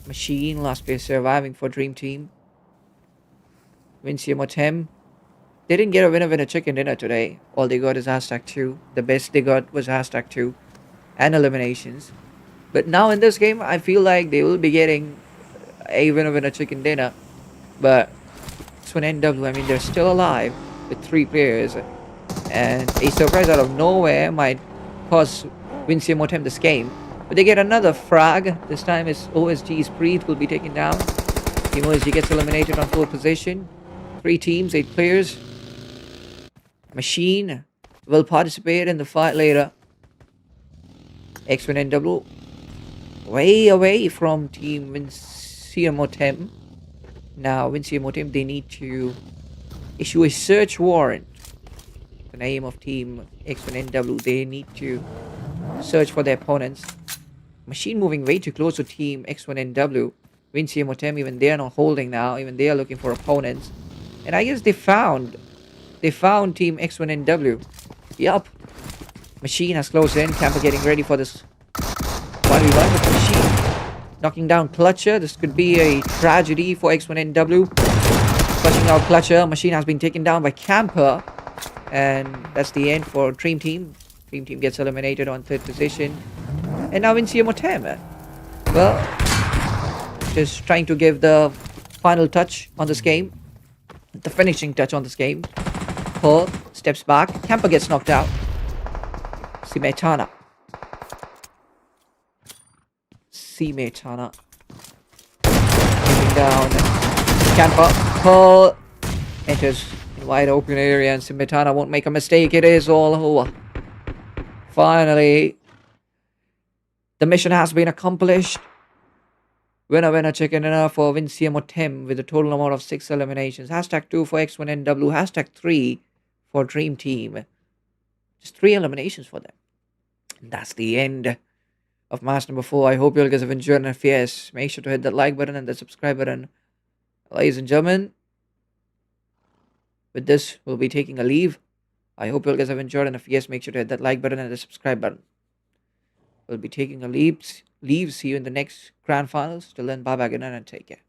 Machine, last player surviving for Dream Team. Winsimotem. They didn't get a winner chicken dinner today. All they got is #2. The best they got was #2. And eliminations. But now in this game, I feel like they will be getting a winner chicken dinner. But X1NW, I mean, they're still alive with 3 players. And a surprise out of nowhere might cause Winsimotem this game. But they get another frag. This time it's OSG's Preet will be taken down. Team OSG gets eliminated on 4th position. 3 teams, 8 players. Machine will participate in the fight later. X1NW way away from Team Winsimotem. Now Winsimotem, they need to issue a search warrant and aim of Team X1NW. They need to search for their opponents. Machine moving way too close to Team X1NW. Vinci and Motem, even they are not holding now. Even they are looking for opponents. And I guess they found Team X1NW. Yup. Machine has closed in. Camper getting ready for this 1v1 with Machine. Knocking down Clutcher. This could be a tragedy for X1NW. Clutching out Clutcher. Machine has been taken down by Camper. And that's the end for Dream Team. Dream Team gets eliminated on 3rd position. And now Vinci and Motem. Well, just trying to give the final touch on this game. The finishing touch on this game. Pearl steps back. Camper gets knocked out. Simetana. Moving down. Camper. Pearl enters in wide open area and Simetana won't make a mistake. It is all over. Finally, the mission has been accomplished. Winner, winner, chicken dinner for Vinci and Motem with a total amount of 6 eliminations. #2 for X1NW. #3 for Dream Team. Just 3 eliminations for them. And that's the end of match number 4. I hope you all guys have enjoyed, and if yes, make sure to hit that like button and the subscribe button. Ladies and gentlemen, with this, we'll be taking a leave. I hope you all guys have enjoyed, and if yes, make sure to hit that like button and the subscribe button. We'll be taking a leave. See you in the next grand finals. Till then, bye bye, good night, and take care.